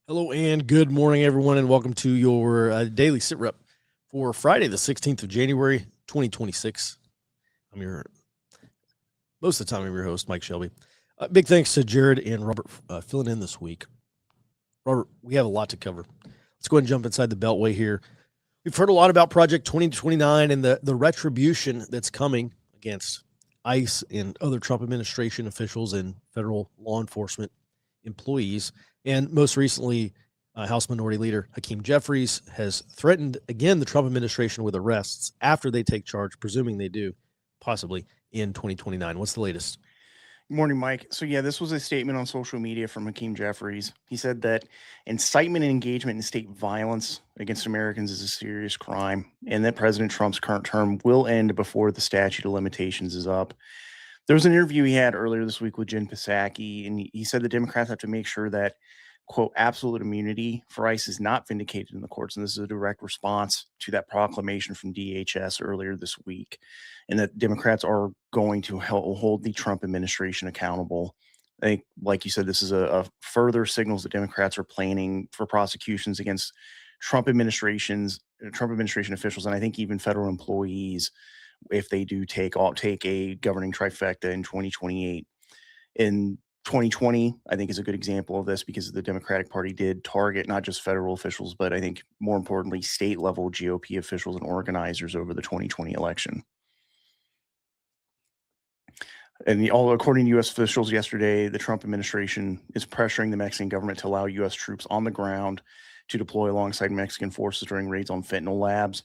Hello and good morning, everyone, and welcome to your daily sit rep for Friday, the 16th of January, 2026. Most of the time, I'm your host, Mike Shelby. Big thanks to Jared and Robert filling in this week. Robert, we have a lot to cover. Let's go ahead and jump inside the Beltway here. We've heard a lot about Project 2029 and the retribution that's coming against ICE and other Trump administration officials and federal law enforcement employees. And most recently, House Minority Leader Hakeem Jeffries has threatened again the Trump administration with arrests after they take charge, presuming they do, possibly in 2029. What's the latest? Good morning, Mike. So yeah, this was a statement on social media from Hakeem Jeffries. He said that incitement and engagement in state violence against Americans is a serious crime, and that President Trump's current term will end before the statute of limitations is up. There was an interview he had earlier this week with Jen Psaki, and he said the Democrats have to make sure that, quote, absolute immunity for ICE is not vindicated in the courts. And this is a direct response to that proclamation from DHS earlier this week, and that Democrats are going to hold the Trump administration accountable. I think, like you said, this is a further signals that Democrats are planning for prosecutions against Trump administration officials, and I think even federal employees if they do take a governing trifecta in 2028. In 2020, I think is a good example of this because the Democratic Party did target not just federal officials, but I think more importantly, state level GOP officials and organizers over the 2020 election. And according to U.S. officials yesterday, the Trump administration is pressuring the Mexican government to allow U.S. troops on the ground to deploy alongside Mexican forces during raids on fentanyl labs.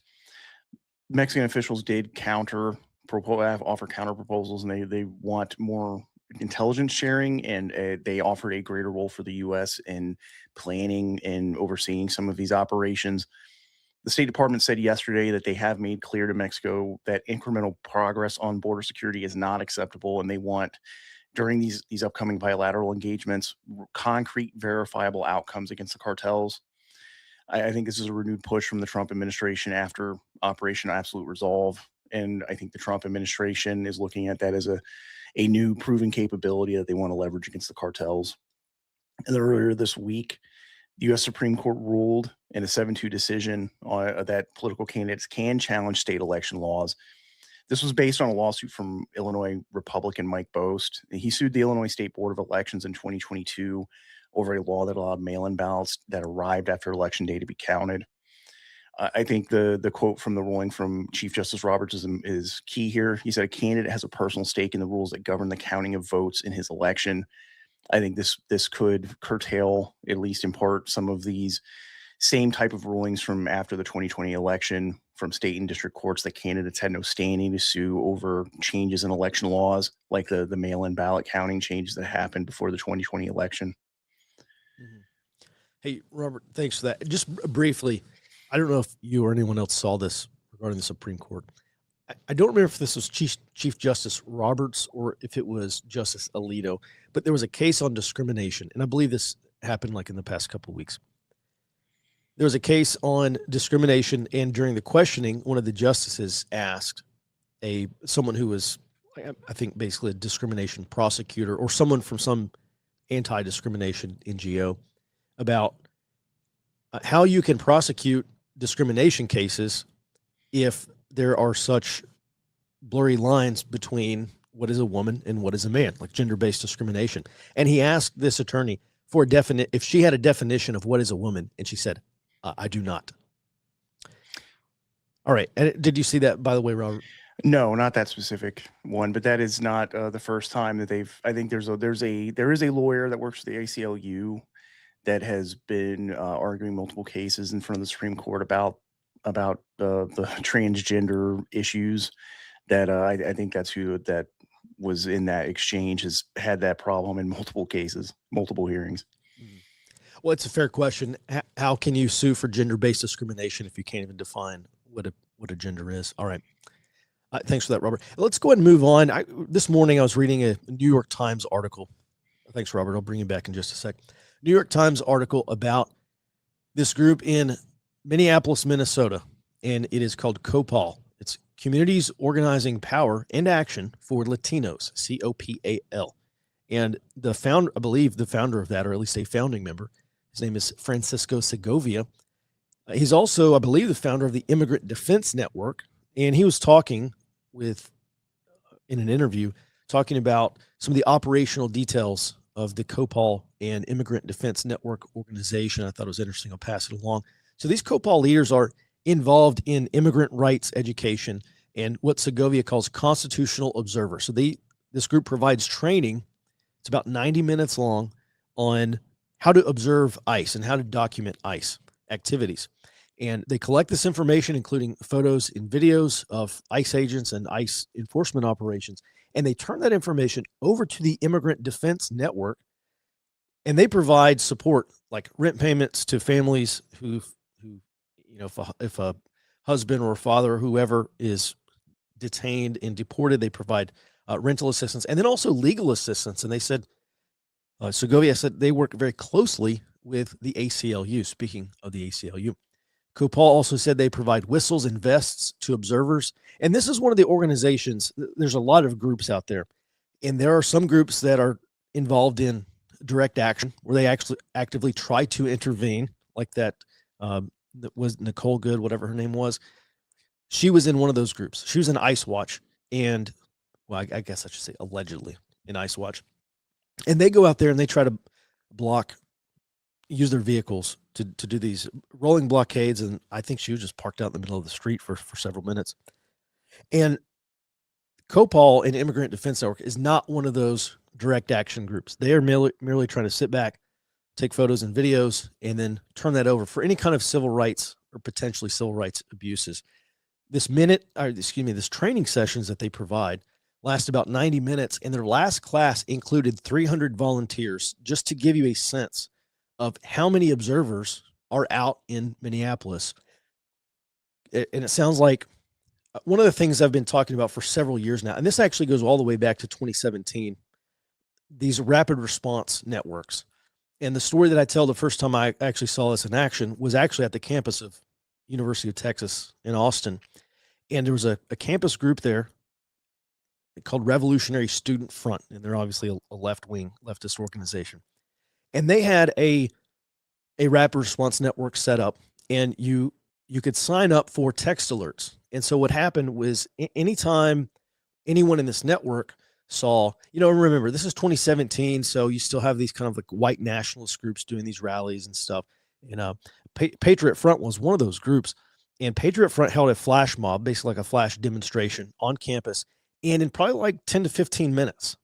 Mexican officials did offer counter proposals, and they want more intelligence sharing, and they offered a greater role for the U.S. in planning and overseeing some of these operations. The State Department said yesterday that they have made clear to Mexico that incremental progress on border security is not acceptable, and they want, during these upcoming bilateral engagements, concrete, verifiable outcomes against the cartels. I think this is a renewed push from the Trump administration after Operation Absolute Resolve. And I think the Trump administration is looking at that as a new proven capability that they want to leverage against the cartels. And earlier this week, the U.S. Supreme Court ruled in a 7-2 decision that political candidates can challenge state election laws. This was based on a lawsuit from Illinois Republican Mike Bost. He sued the Illinois State Board of Elections in 2022 over a law that allowed mail-in ballots that arrived after election day to be counted. I think the quote from the ruling from Chief Justice Roberts is key here. He said a candidate has a personal stake in the rules that govern the counting of votes in his election. I think this could curtail, at least in part, some of these same type of rulings from after the 2020 election from state and district courts that candidates had no standing to sue over changes in election laws, like the mail-in ballot counting changes that happened before the 2020 election. Mm-hmm. Hey, Robert, thanks for that. Just briefly, I don't know if you or anyone else saw this regarding the Supreme Court. I don't remember if this was Chief Justice Roberts or if it was Justice Alito, but there was a case on discrimination, and I believe this happened like in the past couple of weeks. There was a case on discrimination, and during the questioning, one of the justices asked someone who was, I think, basically a discrimination prosecutor or someone from some anti-discrimination NGO about how you can prosecute discrimination cases if there are such blurry lines between what is a woman and what is a man, like gender-based discrimination. And he asked this attorney for if she had a definition of what is a woman, and she said, I do not. All right. And did you see that, by the way, Robert? No, not that specific one, but that is not the first time that I think there is a lawyer that works for the ACLU that has been arguing multiple cases in front of the Supreme Court about the transgender issues. That I think that's who that was in that exchange has had that problem in multiple cases, multiple hearings. Well, it's a fair question. How can you sue for gender-based discrimination if you can't even define what a gender is? All right. Thanks for that, Robert. Let's go ahead and move on. This morning I was reading a New York Times article. Thanks, Robert. I'll bring you back in just a sec. New York Times article about this group in Minneapolis, Minnesota, and it is called COPAL. It's Communities Organizing Power and Action for Latinos, COPAL. And I believe the founder of that, or at least a founding member, His name is Francisco Segovia. He's also, I believe, the founder of the Immigrant Defense Network. And he was talking in an interview, talking about some of the operational details of the COPOL and Immigrant Defense Network organization. I thought it was interesting. I'll pass it along. So these COPOL leaders are involved in immigrant rights education and what Segovia calls constitutional observer. So this group provides training. It's about 90 minutes long on how to observe ICE and how to document ICE activities. And they collect this information, including photos and videos of ICE agents and ICE enforcement operations. And they turn that information over to the Immigrant Defense Network. And they provide support like rent payments to families who if a husband or father or whoever is detained and deported, they provide rental assistance and then also legal assistance. And they said, Segovia said they work very closely with the ACLU. Speaking of the ACLU, COPOL also said they provide whistles and vests to observers. And this is one of the organizations. There's a lot of groups out there, and there are some groups that are involved in direct action where they actually actively try to intervene, like that was Nicole Good, whatever her name was. She was in one of those groups. She was in ICE Watch, and well, I guess I should say allegedly in ICE Watch. And they go out there and they try to use their vehicles to do these rolling blockades. And I think she was just parked out in the middle of the street for several minutes. And COPOL and Immigrant Defense Network is not one of those direct action groups. They are merely trying to sit back, take photos and videos, and then turn that over for any kind of civil rights or potentially civil rights abuses. This training sessions that they provide last about 90 minutes, and their last class included 300 volunteers, just to give you a sense of how many observers are out in Minneapolis. And it sounds like one of the things I've been talking about for several years now, and this actually goes all the way back to 2017, these rapid response networks. And the story that I tell the first time I actually saw this in action was actually at the campus of University of Texas in Austin. And there was a campus group there called Revolutionary Student Front. And they're obviously a left-wing leftist organization. And they had a rapid response network set up, and you could sign up for text alerts. And so what happened was anytime anyone in this network saw, remember, this is 2017, so you still have these kind of like white nationalist groups doing these rallies and stuff. And Patriot Front was one of those groups. And Patriot Front held a flash mob, basically like a flash demonstration on campus. And in probably like 10 to 15 minutes,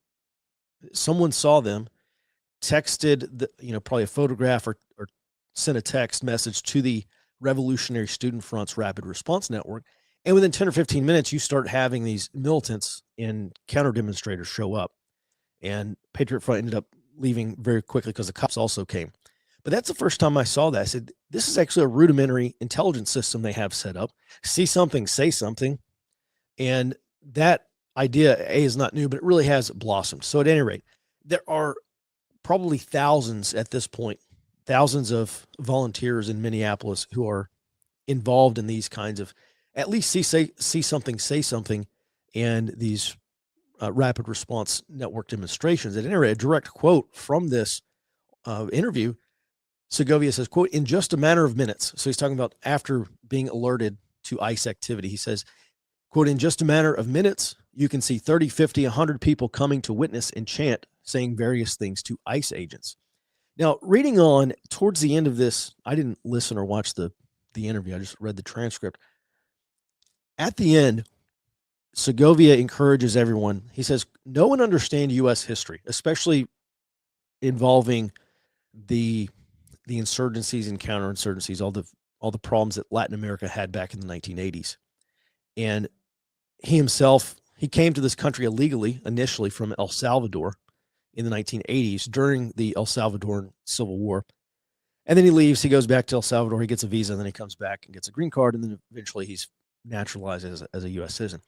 someone saw them, texted probably a photograph or sent a text message to the Revolutionary Student Front's Rapid Response Network. And within 10 or 15 minutes, you start having these militants and counter demonstrators show up. And Patriot Front ended up leaving very quickly because the cops also came. But that's the first time I saw that. I said, this is actually a rudimentary intelligence system they have set up. See something, say something. And that idea, is not new, but it really has blossomed. So at any rate, there are probably thousands at this point, thousands of volunteers in Minneapolis who are involved in these kinds of, at least see something, say something, and these rapid response network demonstrations. At any rate, a direct quote from this interview, Segovia says, quote, in just a matter of minutes. So he's talking about after being alerted to ICE activity. He says, quote, in just a matter of minutes, you can see 30, 50, 100 people coming to witness and chant, saying various things to ICE agents. Now, reading on towards the end of this, I didn't listen or watch the interview. I just read the transcript. At the end, Segovia encourages everyone. He says, no one understands U.S. history, especially involving the insurgencies and counterinsurgencies, all the problems that Latin America had back in the 1980s. And he came to this country illegally, initially from El Salvador in the 1980s during the El Salvadoran Civil War. And then he leaves, he goes back to El Salvador, he gets a visa, and then he comes back and gets a green card, and then eventually he's naturalized as a U.S. citizen.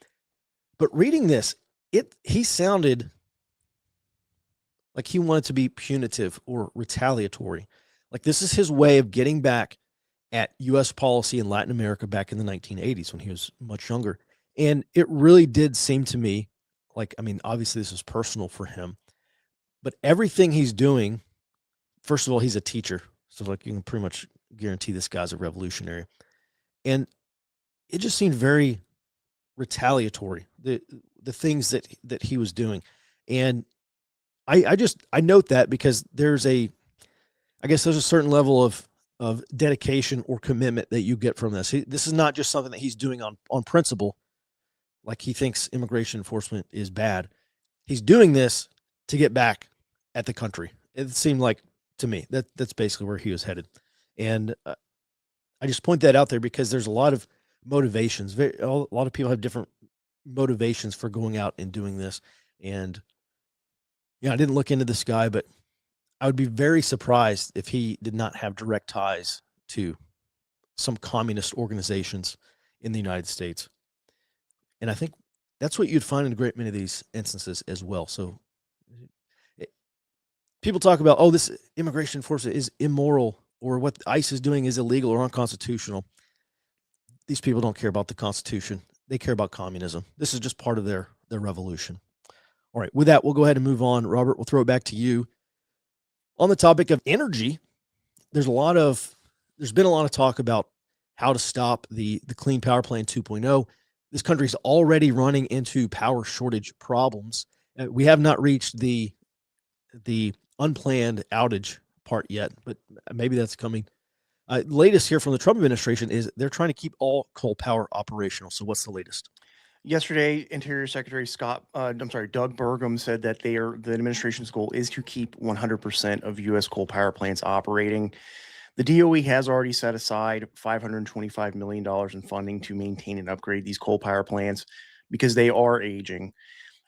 But reading this, he sounded like he wanted to be punitive or retaliatory. Like this is his way of getting back at U.S. policy in Latin America back in the 1980s when he was much younger. And it really did seem to me like, obviously this is personal for him, but everything he's doing, first of all, he's a teacher. So like you can pretty much guarantee this guy's a revolutionary. And it just seemed very retaliatory, the things that he was doing. And I note that because I guess there's a certain level of dedication or commitment that you get from this. This is not just something that he's doing on principle, like he thinks immigration enforcement is bad. He's doing this to get back at the country. It seemed like to me that's basically where he was headed, and I just point that out there because there's a lot of motivations. A lot of people have different motivations for going out and doing this, and I didn't look into this guy, but I would be very surprised if he did not have direct ties to some communist organizations in the United States. And I think that's what you'd find in a great many of these instances as well. So it, people talk about, oh, this immigration enforcement is immoral or what ICE is doing is illegal or unconstitutional. These people don't care about the Constitution. They care about communism. This is just part of their revolution. All right. With that, we'll go ahead and move on. Robert, we'll throw it back to you. On the topic of energy, there's been a lot of talk about how to stop the Clean Power Plan 2.0. This country's already running into power shortage problems. We have not reached the unplanned outage part yet, but maybe that's coming. Latest here from the Trump administration is they're trying to keep all coal power operational. So what's the latest? Yesterday, Interior Secretary Doug Burgum said that the administration's goal is to keep 100% of U.S. coal power plants operating. The DOE has already set aside $525 million in funding to maintain and upgrade these coal power plants because they are aging.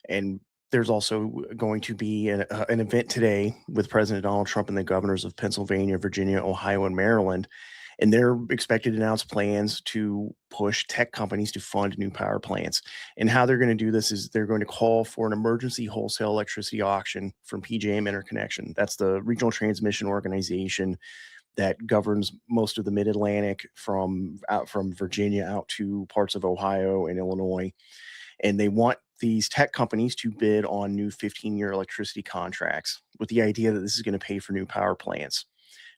And there's also going to be an event today with President Donald Trump and the governors of Pennsylvania, Virginia, Ohio, and Maryland. And they're expected to announce plans to push tech companies to fund new power plants. And how they're going to do this is they're going to call for an emergency wholesale electricity auction from PJM Interconnection. That's the regional transmission organization that governs most of the Mid-Atlantic from Virginia out to parts of Ohio and Illinois. And they want these tech companies to bid on new 15-year electricity contracts with the idea that this is going to pay for new power plants,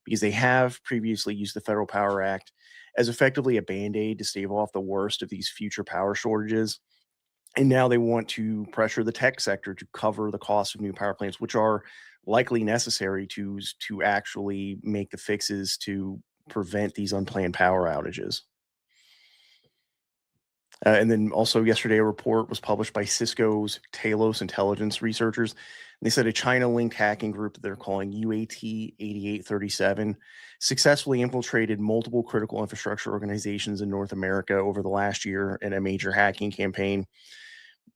because they have previously used the Federal Power Act as effectively a Band-Aid to stave off the worst of these future power shortages. And now they want to pressure the tech sector to cover the cost of new power plants, which are likely necessary to actually make the fixes to prevent these unplanned power outages. And then also yesterday, a report was published by Cisco's Talos intelligence researchers. They said a China-linked hacking group that they're calling UAT 8837 successfully infiltrated multiple critical infrastructure organizations in North America over the last year in a major hacking campaign.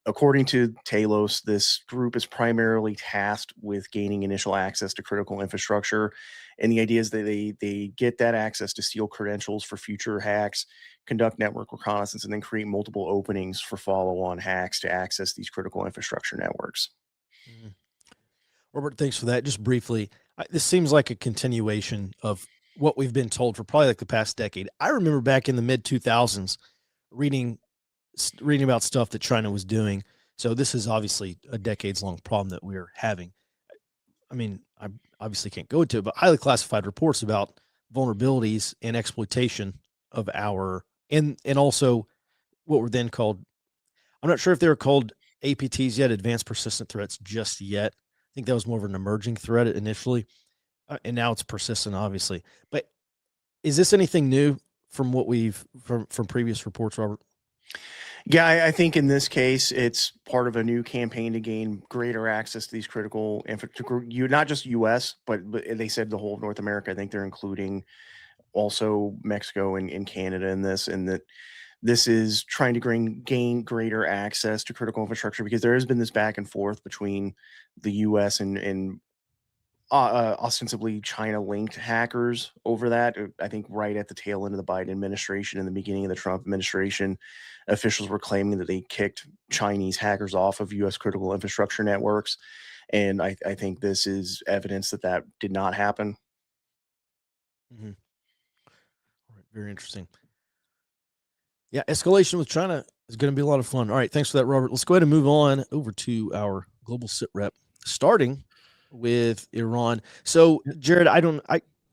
According to Talos, this group is primarily tasked with gaining initial access to critical infrastructure. And the idea is that they get that access to steal credentials for future hacks, conduct network reconnaissance, and then create multiple openings for follow-on hacks to access these critical infrastructure networks. Mhm. Robert, thanks for that. Just briefly, this seems like a continuation of what we've been told for probably like the past decade. I remember back in the mid 2000s reading about stuff that China was doing. So this is obviously a decades long problem that we're having. I mean, I obviously can't go into it, but highly classified reports about vulnerabilities and exploitation of our and also what were then called, I'm not sure if they were called APTs yet, advanced persistent threats just yet. I think that was more of an emerging threat initially, and now it's persistent, obviously. But is this anything new from what we've from previous reports, Robert? Yeah, I think in this case, it's part of a new campaign to gain greater access to these critical infrastructure. Not just U.S., but they said the whole of North America. I think they're including also Mexico and Canada in this, and that this is trying to gain greater access to critical infrastructure, because there has been this back and forth between the U.S. and ostensibly China-linked hackers over that. I think right at the tail end of the Biden administration and the beginning of the Trump administration, officials were claiming that they kicked Chinese hackers off of U.S. critical infrastructure networks. And I think this is evidence that that did not happen. Mm-hmm. All right, very interesting. Yeah, escalation with China is going to be a lot of fun. All right, thanks for that, Robert. Let's go ahead and move on over to our global sit rep, starting with Iran. So, Jared,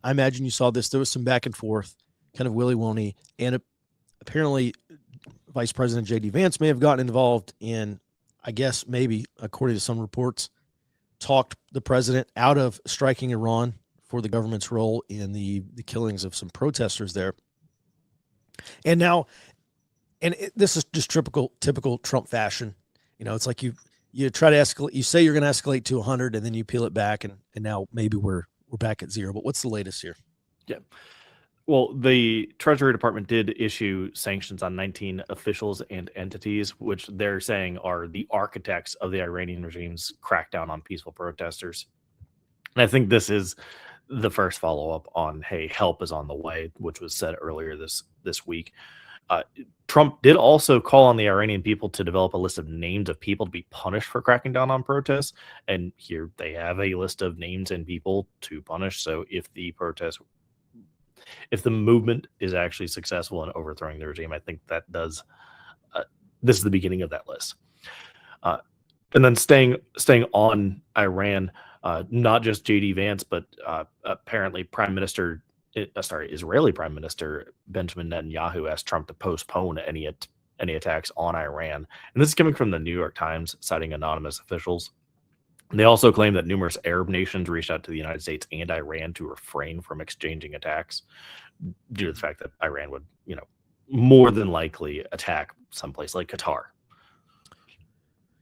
I imagine you saw this. There was some back and forth, kind of willy-nilly, and apparently Vice President J.D. Vance may have gotten involved in, I guess maybe, according to some reports, talked the president out of striking Iran for the government's role in the killings of some protesters there. And now, this is just typical Trump fashion. It's like you try to escalate. You say you're going to escalate to 100, and then you peel it back, and now maybe we're back at 0. But what's the latest here? Yeah. Well, the Treasury Department did issue sanctions on 19 officials and entities, which they're saying are the architects of the Iranian regime's crackdown on peaceful protesters. And I think this is the first follow-up on, hey, help is on the way, which was said earlier this week. Trump did also call on the Iranian people to develop a list of names of people to be punished for cracking down on protests. And here they have a list of names and people to punish. So if the movement is actually successful in overthrowing the regime, I think that does. This is the beginning of that list. And then staying on Iran, not just J.D. Vance, but apparently Israeli Prime Minister Benjamin Netanyahu asked Trump to postpone any attacks on Iran. And this is coming from the New York Times, citing anonymous officials. They also claim that numerous Arab nations reached out to the United States and Iran to refrain from exchanging attacks due to the fact that Iran would, more than likely attack someplace like Qatar.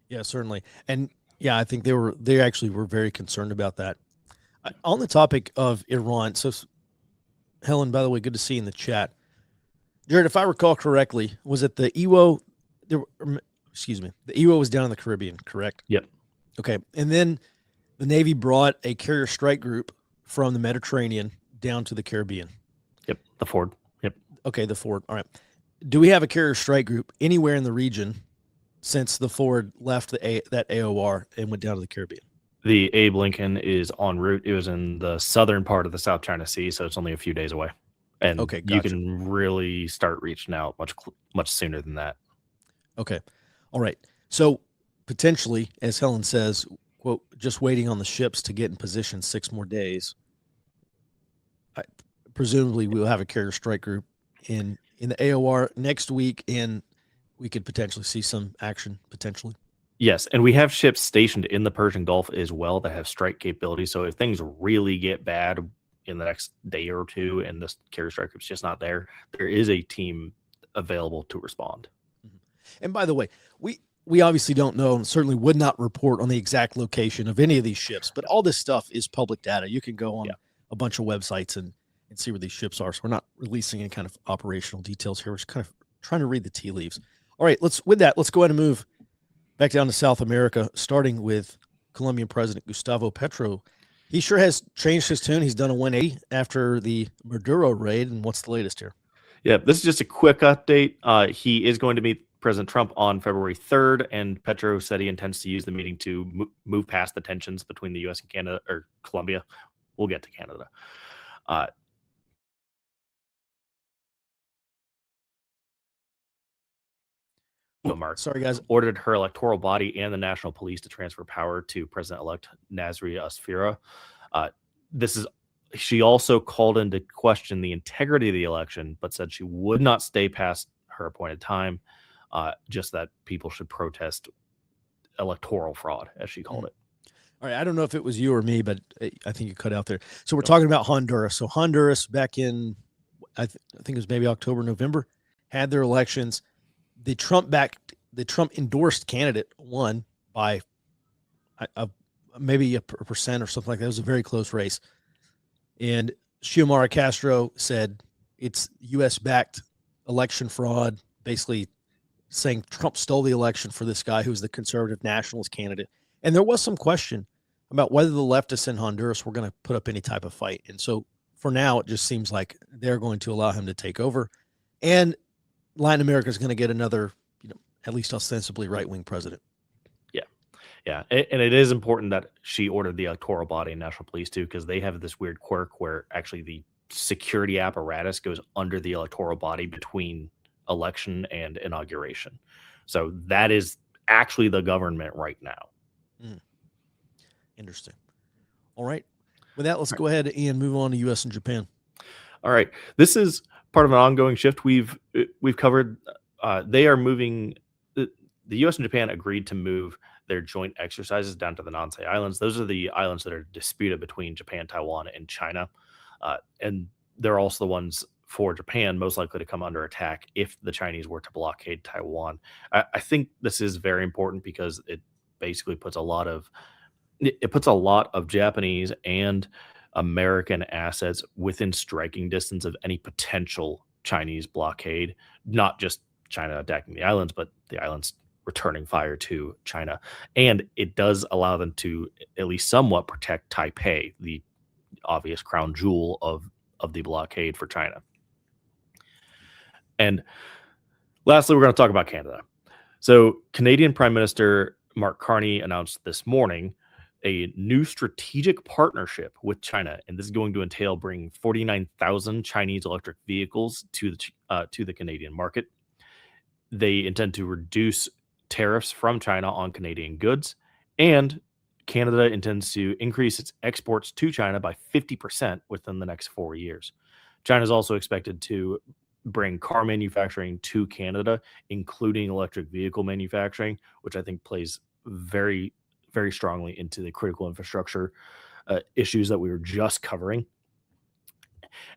Yeah, certainly. And yeah, I think they actually were very concerned about that. On the topic of Iran, so Helen, by the way, good to see you in the chat. Jared, if I recall correctly, was it the EWO? The EWO was down in the Caribbean, correct? Yep. Okay. And then the Navy brought a carrier strike group from the Mediterranean down to the Caribbean. Yep. The Ford. Yep. Okay. The Ford. All right. Do we have a carrier strike group anywhere in the region since the Ford left that AOR and went down to the Caribbean? The Abe Lincoln is en route. It was in the southern part of the South China Sea, so it's only a few days away. And okay, gotcha. You can really start reaching out much sooner than that. Okay. All right. So potentially, as Helen says, quote, just waiting on the ships to get in position 6 more days. Presumably, we'll have a carrier strike group in the AOR next week, and we could potentially see some action potentially. Yes, and we have ships stationed in the Persian Gulf as well that have strike capability. So if things really get bad in the next day or two and this carrier strike group's just not there, there is a team available to respond. And by the way, we obviously don't know and certainly would not report on the exact location of any of these ships, but all this stuff is public data. You can go on a bunch of websites and see where these ships are. So we're not releasing any kind of operational details here. We're just kind of trying to read the tea leaves. All right, let's go ahead and move back down to South America, starting with Colombian President Gustavo Petro. He sure has changed his tune. He's done a 180 after the Maduro raid. And what's the latest here? Yeah, this is just a quick update. He is going to meet President Trump on February 3rd, and Petro said he intends to use the meeting to move past the tensions between the U.S. and Canada, or Colombia. We'll get to Canada. Sorry, guys. Ordered her electoral body and the national police to transfer power to President-elect Nasri Asfira. She also called into question the integrity of the election, but said she would not stay past her appointed time, just that people should protest electoral fraud, as she called it. All right, I don't know if it was you or me, but I think you cut out there. So we're talking about Honduras. So Honduras back in, I think it was maybe October, November, had their elections. The Trump endorsed candidate won by maybe a percent or something like that. It was a very close race. And Xiomara Castro said it's U.S.-backed election fraud, basically saying Trump stole the election for this guy who's the conservative nationalist candidate. And there was some question about whether the leftists in Honduras were going to put up any type of fight. And so for now, it just seems like they're going to allow him to take over. And Latin America is going to get another, at least ostensibly right-wing president. Yeah. And it is important that she ordered the electoral body and national police too, because they have this weird quirk where actually the security apparatus goes under the electoral body between election and inauguration. So that is actually the government right now. Interesting. All right. With that, let's go ahead and move on to U.S. and Japan. All right, this is part of an ongoing shift we've covered. They are moving. The U.S. and Japan agreed to move their joint exercises down to the Nansei Islands. Those are the islands that are disputed between Japan, Taiwan, and China, and they're also the ones for Japan most likely to come under attack if the Chinese were to blockade Taiwan. I think this is very important because it basically puts a lot of Japanese and American assets within striking distance of any potential Chinese blockade, not just China attacking the islands, but the islands returning fire to China. And it does allow them to at least somewhat protect Taipei, the obvious crown jewel of the blockade for China. And lastly, we're going to talk about Canada. So Canadian Prime Minister Mark Carney announced this morning a new strategic partnership with China, and this is going to entail bringing 49,000 Chinese electric vehicles to the Canadian market. They intend to reduce tariffs from China on Canadian goods, and Canada intends to increase its exports to China by 50% within the next 4 years. China is also expected to bring car manufacturing to Canada, including electric vehicle manufacturing, which I think plays very, very strongly into the critical infrastructure issues that we were just covering.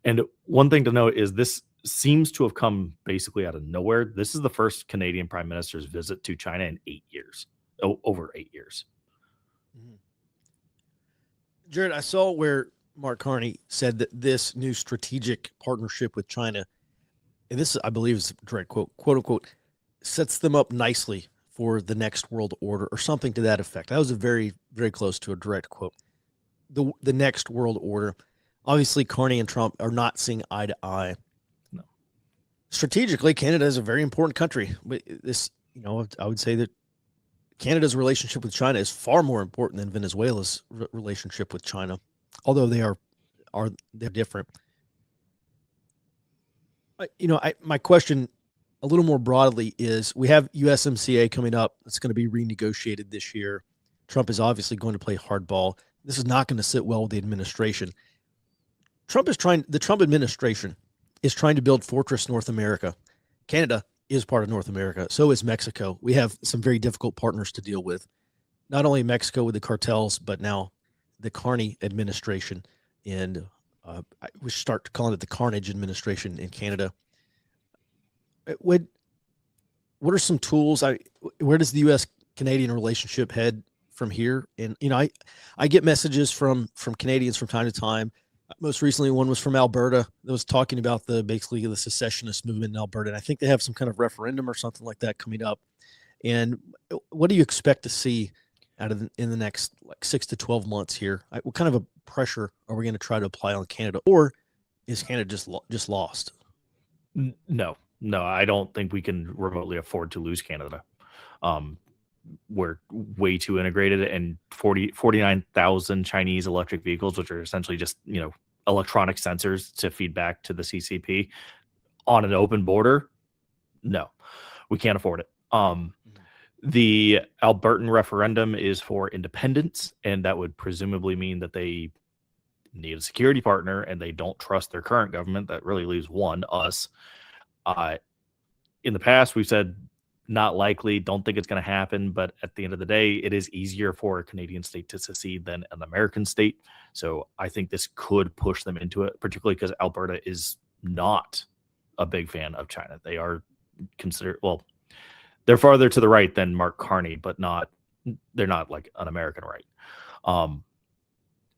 And one thing to note is this seems to have come basically out of nowhere. This is the first Canadian Prime Minister's visit to China in 8 years, over 8 years. Jared, I saw where Mark Carney said that this new strategic partnership with China, and this, I believe, is a direct quote, quote unquote, sets them up nicely for the next world order or something to that effect. That was a very, very close to a direct quote. The next world order. Obviously, Carney and Trump are not seeing eye to eye. No. Strategically, Canada is a very important country. But this, I would say that Canada's relationship with China is far more important than Venezuela's relationship with China, although they're different. My question a little more broadly is we have USMCA coming up. It's going to be renegotiated this year. Trump is obviously going to play hardball. This is not going to sit well with the administration. The Trump administration is trying to build Fortress North America. Canada is part of North America. So is Mexico. We have some very difficult partners to deal with. Not only Mexico with the cartels, but now the Carney administration, and we start calling it the Carnage administration in Canada. What are some tools? Where does the U.S.-Canadian relationship head from here? And I get messages from Canadians from time to time. Most recently, one was from Alberta that was talking about basically the secessionist movement in Alberta. And I think they have some kind of referendum or something like that coming up. And what do you expect to see in the next 6 to 12 months here? What kind of a pressure are we going to try to apply on Canada, or is Canada just lost? No, I don't think we can remotely afford to lose Canada. We're way too integrated, and 49,000 Chinese electric vehicles, which are essentially just, electronic sensors to feed back to the CCP on an open border. No, we can't afford it. The Albertan referendum is for independence, and that would presumably mean that they need a security partner and they don't trust their current government. That really leaves one, us. In the past, we've said not likely, don't think it's going to happen, but at the end of the day, it is easier for a Canadian state to secede than an American state. So I think this could push them into it, particularly because Alberta is not a big fan of China. They are they're farther to the right than Mark Carney, but they're not like an American right.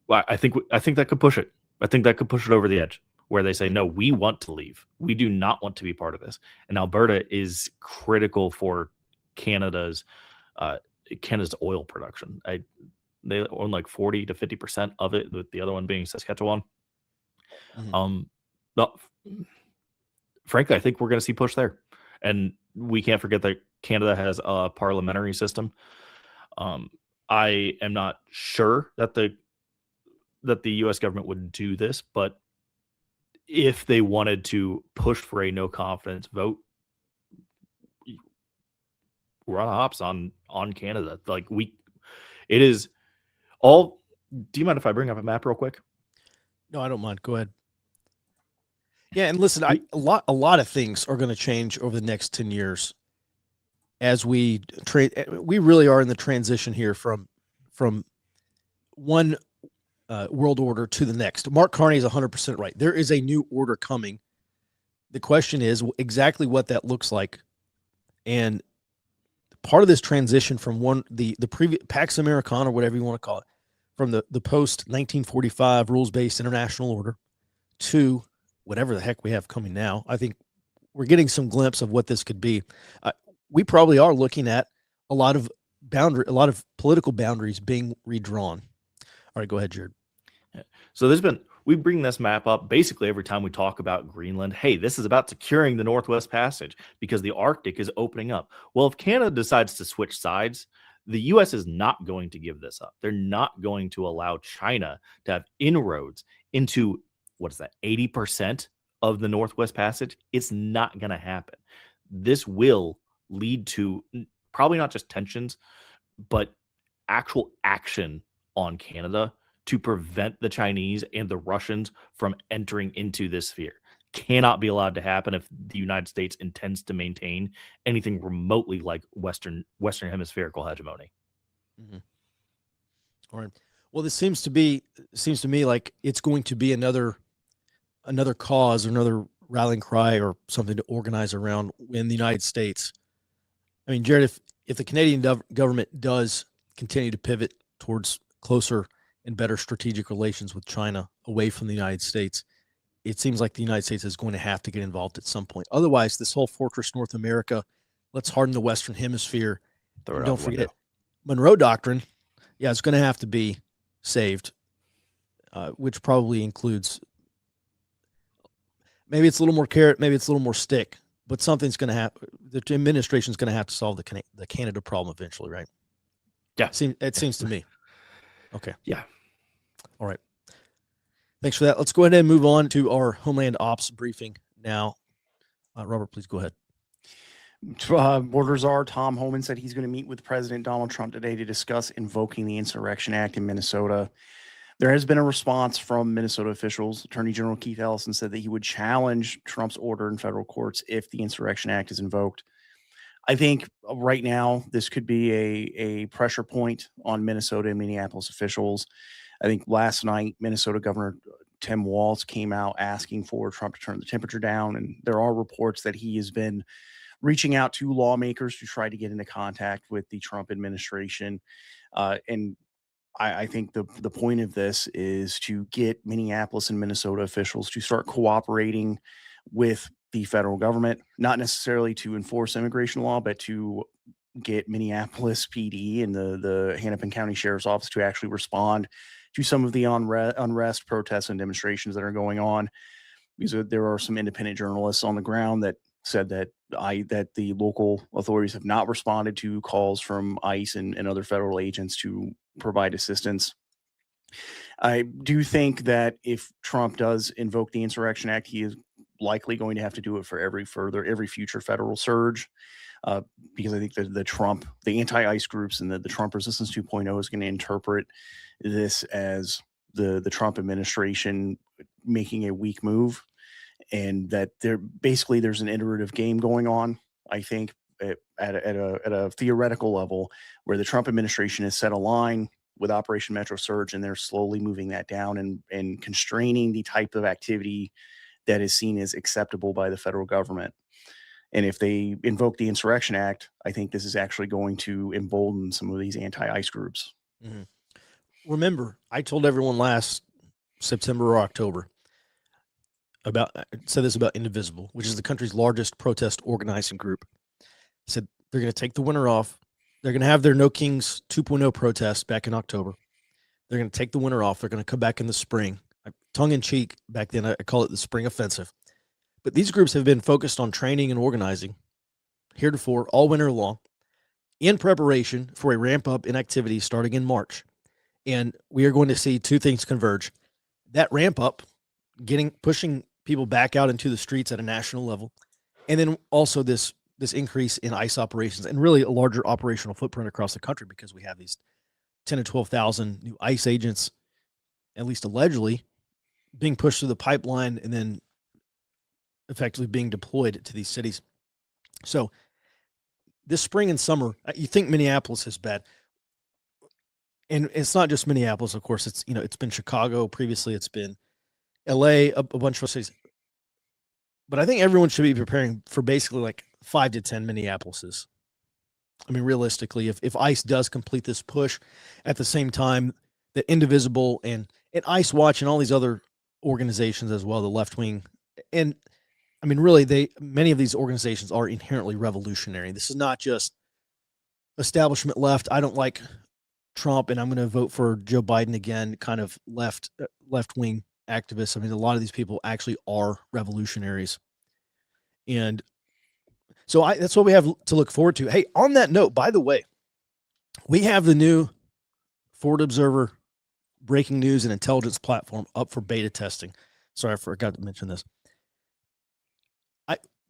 I think that could push it. I think that could push it over the edge, where they say, no, we want to leave. We do not want to be part of this. And Alberta is critical for Canada's oil production. They own like 40 to 50% of it, with the other one being Saskatchewan. Mm-hmm. But frankly, I think we're going to see push there. And we can't forget that Canada has a parliamentary system. I am not sure that the U.S. government would do this, but if they wanted to push for a no confidence vote, we're on hops on Canada. It is all. Do you mind if I bring up a map real quick? No, I don't mind. Go ahead. Yeah, and listen, a lot of things are going to change over the next 10 years as we really are in the transition here from one world order to the next. Mark Carney is 100% right. There is a new order coming. The question is exactly what that looks like, and part of this transition from the previous Pax Americana, or whatever you want to call it, from the post 1945 rules based international order to whatever the heck we have coming now. I think we're getting some glimpse of what this could be. We probably are looking at a lot of political boundaries being redrawn. All right, go ahead, Jared. So we bring this map up basically every time we talk about Greenland. Hey, this is about securing the Northwest Passage because the Arctic is opening up. Well, if Canada decides to switch sides, the U.S. is not going to give this up. They're not going to allow China to have inroads into, 80% of the Northwest Passage? It's not going to happen. This will lead to probably not just tensions, but actual action on Canada to prevent the Chinese and the Russians from entering into this sphere. Cannot be allowed to happen if the United States intends to maintain anything remotely like Western hemispherical hegemony. Mm-hmm. All right. Well, this seems to me like it's going to be another cause, or another rallying cry, or something to organize around in the United States. I mean, Jared, if the Canadian government does continue to pivot towards closer and better strategic relations with China away from the United States, it seems like the United States is going to have to get involved at some point. Otherwise, this whole Fortress North America, let's harden the Western Hemisphere. Don't forget Monroe Doctrine. Yeah, it's going to have to be saved, which probably includes, maybe it's a little more carrot, maybe it's a little more stick, but something's going to happen. The administration's going to have to solve the Canada problem eventually, right? Yeah. It seems to me. Okay. Yeah. All right. Thanks for that. Let's go ahead and move on to our Homeland Ops briefing now. Robert, please go ahead. Border Czar Tom Homan said he's going to meet with President Donald Trump today to discuss invoking the Insurrection Act in Minnesota. There has been a response from Minnesota officials. Attorney General Keith Ellison said that he would challenge Trump's order in federal courts if the Insurrection Act is invoked. I think right now this could be a pressure point on Minnesota and Minneapolis officials. I think last night, Minnesota Governor Tim Walz came out asking for Trump to turn the temperature down. And there are reports that he has been reaching out to lawmakers to try to get into contact with the Trump administration. And I think the point of this is to get Minneapolis and Minnesota officials to start cooperating with the federal government, not necessarily to enforce immigration law, but to get Minneapolis PD and the Hennepin County Sheriff's Office to actually respond to some of the unrest, protests, and demonstrations that are going on. Because there are some independent journalists on the ground that said that the local authorities have not responded to calls from ICE and other federal agents to provide assistance. I do think that if Trump does invoke the Insurrection Act, he is likely going to have to do it for every future federal surge, because I think that the anti-ICE groups and the Trump Resistance 2.0 is going to interpret this as the Trump administration making a weak move, and that there's an iterative game going on. I think at a theoretical level, where the Trump administration has set a line with Operation Metro Surge, and they're slowly moving that down and constraining the type of activity that is seen as acceptable by the federal government. And if they invoke the Insurrection Act, I think this is actually going to embolden some of these anti-ICE groups. Mm-hmm. Remember, I told everyone last September or October said this about Indivisible, which is the country's largest protest organizing group. Said they're going to take the winter off. They're going to have their No Kings 2.0 protest back in October. They're going to take the winter off. They're going to come back in the spring. Tongue in cheek, back then I call it the spring offensive. But these groups have been focused on training and organizing heretofore all winter long in preparation for a ramp up in activity starting in March. And we are going to see two things converge. That ramp up, pushing people back out into the streets at a national level, and then also this increase in ICE operations and really a larger operational footprint across the country, because we have these 10 to 12,000 new ICE agents, at least allegedly, being pushed through the pipeline and then effectively being deployed to these cities. So this spring and summer, you think Minneapolis is bad. And it's not just Minneapolis, of course. It's, it's been Chicago previously. It's been LA, a bunch of cities. But I think everyone should be preparing for basically like 5 to 10 Minneapolises. I mean, realistically, if ICE does complete this push at the same time that Indivisible and ICE Watch and all these other organizations as well, the left wing, and I mean, really, many of these organizations are inherently revolutionary. This is not just establishment left. I don't like Trump and I'm going to vote for Joe Biden again, kind of left wing activists. I mean, a lot of these people actually are revolutionaries. And so that's what we have to look forward to. Hey, on that note, by the way, we have the new Forward Observer breaking news and intelligence platform up for beta testing. Sorry, I forgot to mention this.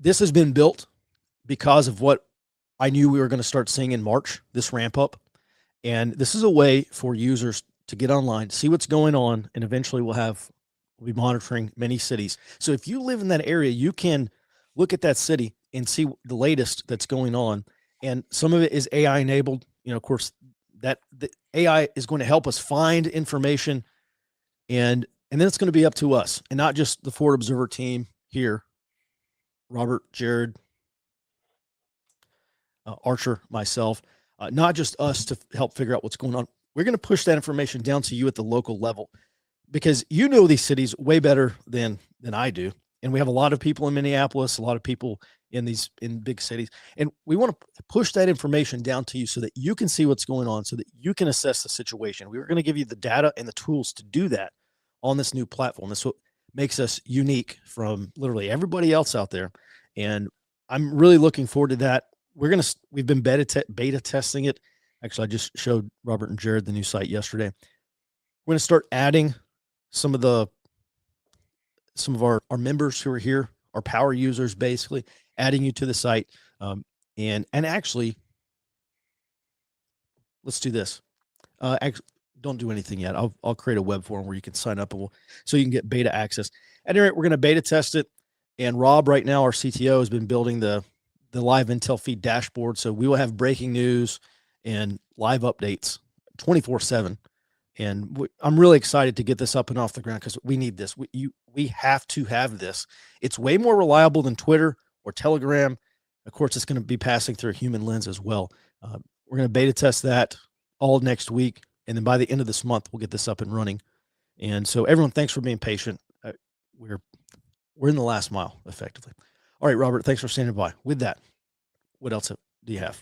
This has been built because of what I knew we were going to start seeing in March, this ramp up. And this is a way for users to get online, see what's going on, and eventually we'll be monitoring many cities. So if you live in that area, you can look at that city and see the latest that's going on. And some of it is AI enabled. Of course, that the AI is going to help us find information, and then it's going to be up to us, and not just the Forward Observer team here, Robert, Jared, Archer, myself, not just us to help figure out what's going on. We're going to push that information down to you at the local level, because you know these cities way better than I do. And we have a lot of people in Minneapolis, a lot of people in big cities. And we want to push that information down to you so that you can see what's going on, so that you can assess the situation. We are going to give you the data and the tools to do that on this new platform. That's what makes us unique from literally everybody else out there. And I'm really looking forward to that. We've been beta testing it. Actually, I just showed Robert and Jared the new site yesterday. We're going to start adding some of our members who are here, our power users, basically adding you to the site. And actually, let's do this. Don't do anything yet. I'll create a web form where you can sign up so you can get beta access. At any rate, we're going to beta test it. And Rob, right now, our CTO, has been building the live intel feed dashboard. So we will have breaking news and live updates 24/7. And I'm really excited to get this up and off the ground, because we need this. We have to have this. It's way more reliable than Twitter or Telegram. Of course, it's going to be passing through a human lens as well. We're going to beta test that all next week. And then by the end of this month, we'll get this up and running. And so everyone, thanks for being patient. We're in the last mile, effectively. All right, Robert, thanks for standing by. With that, what else do you have?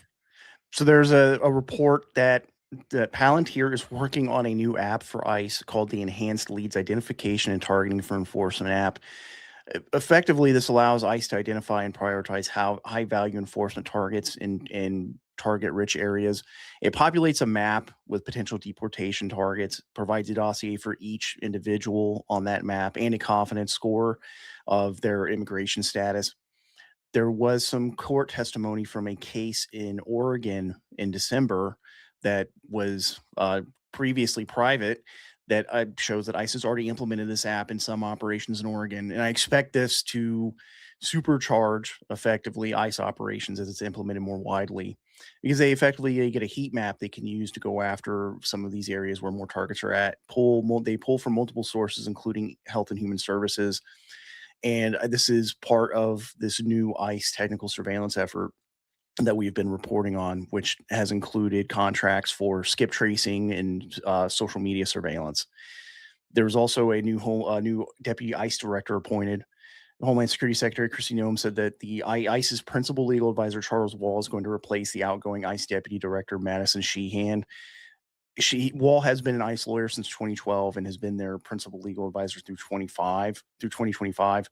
So there's a report that Palantir is working on a new app for ICE called the Enhanced Leads Identification and Targeting for Enforcement app. Effectively, this allows ICE to identify and prioritize high-value enforcement targets in target-rich areas. It populates a map with potential deportation targets, provides a dossier for each individual on that map, and a confidence score of their immigration status. There was some court testimony from a case in Oregon in December that was previously private that shows that ICE has already implemented this app in some operations in Oregon. And I expect this to supercharge effectively ICE operations as it's implemented more widely, because they effectively get a heat map they can use to go after some of these areas where more targets are at. They pull from multiple sources, including Health and Human Services. And this is part of this new ICE technical surveillance effort that we've been reporting on, which has included contracts for skip tracing and social media surveillance. There was also a new deputy ICE director appointed. Homeland Security Secretary Kristi Noem said that the ICE's principal legal advisor, Charles Wall, is going to replace the outgoing ICE deputy director, Madison Sheehan. Wall has been an ICE lawyer since 2012 and has been their principal legal advisor through 2025.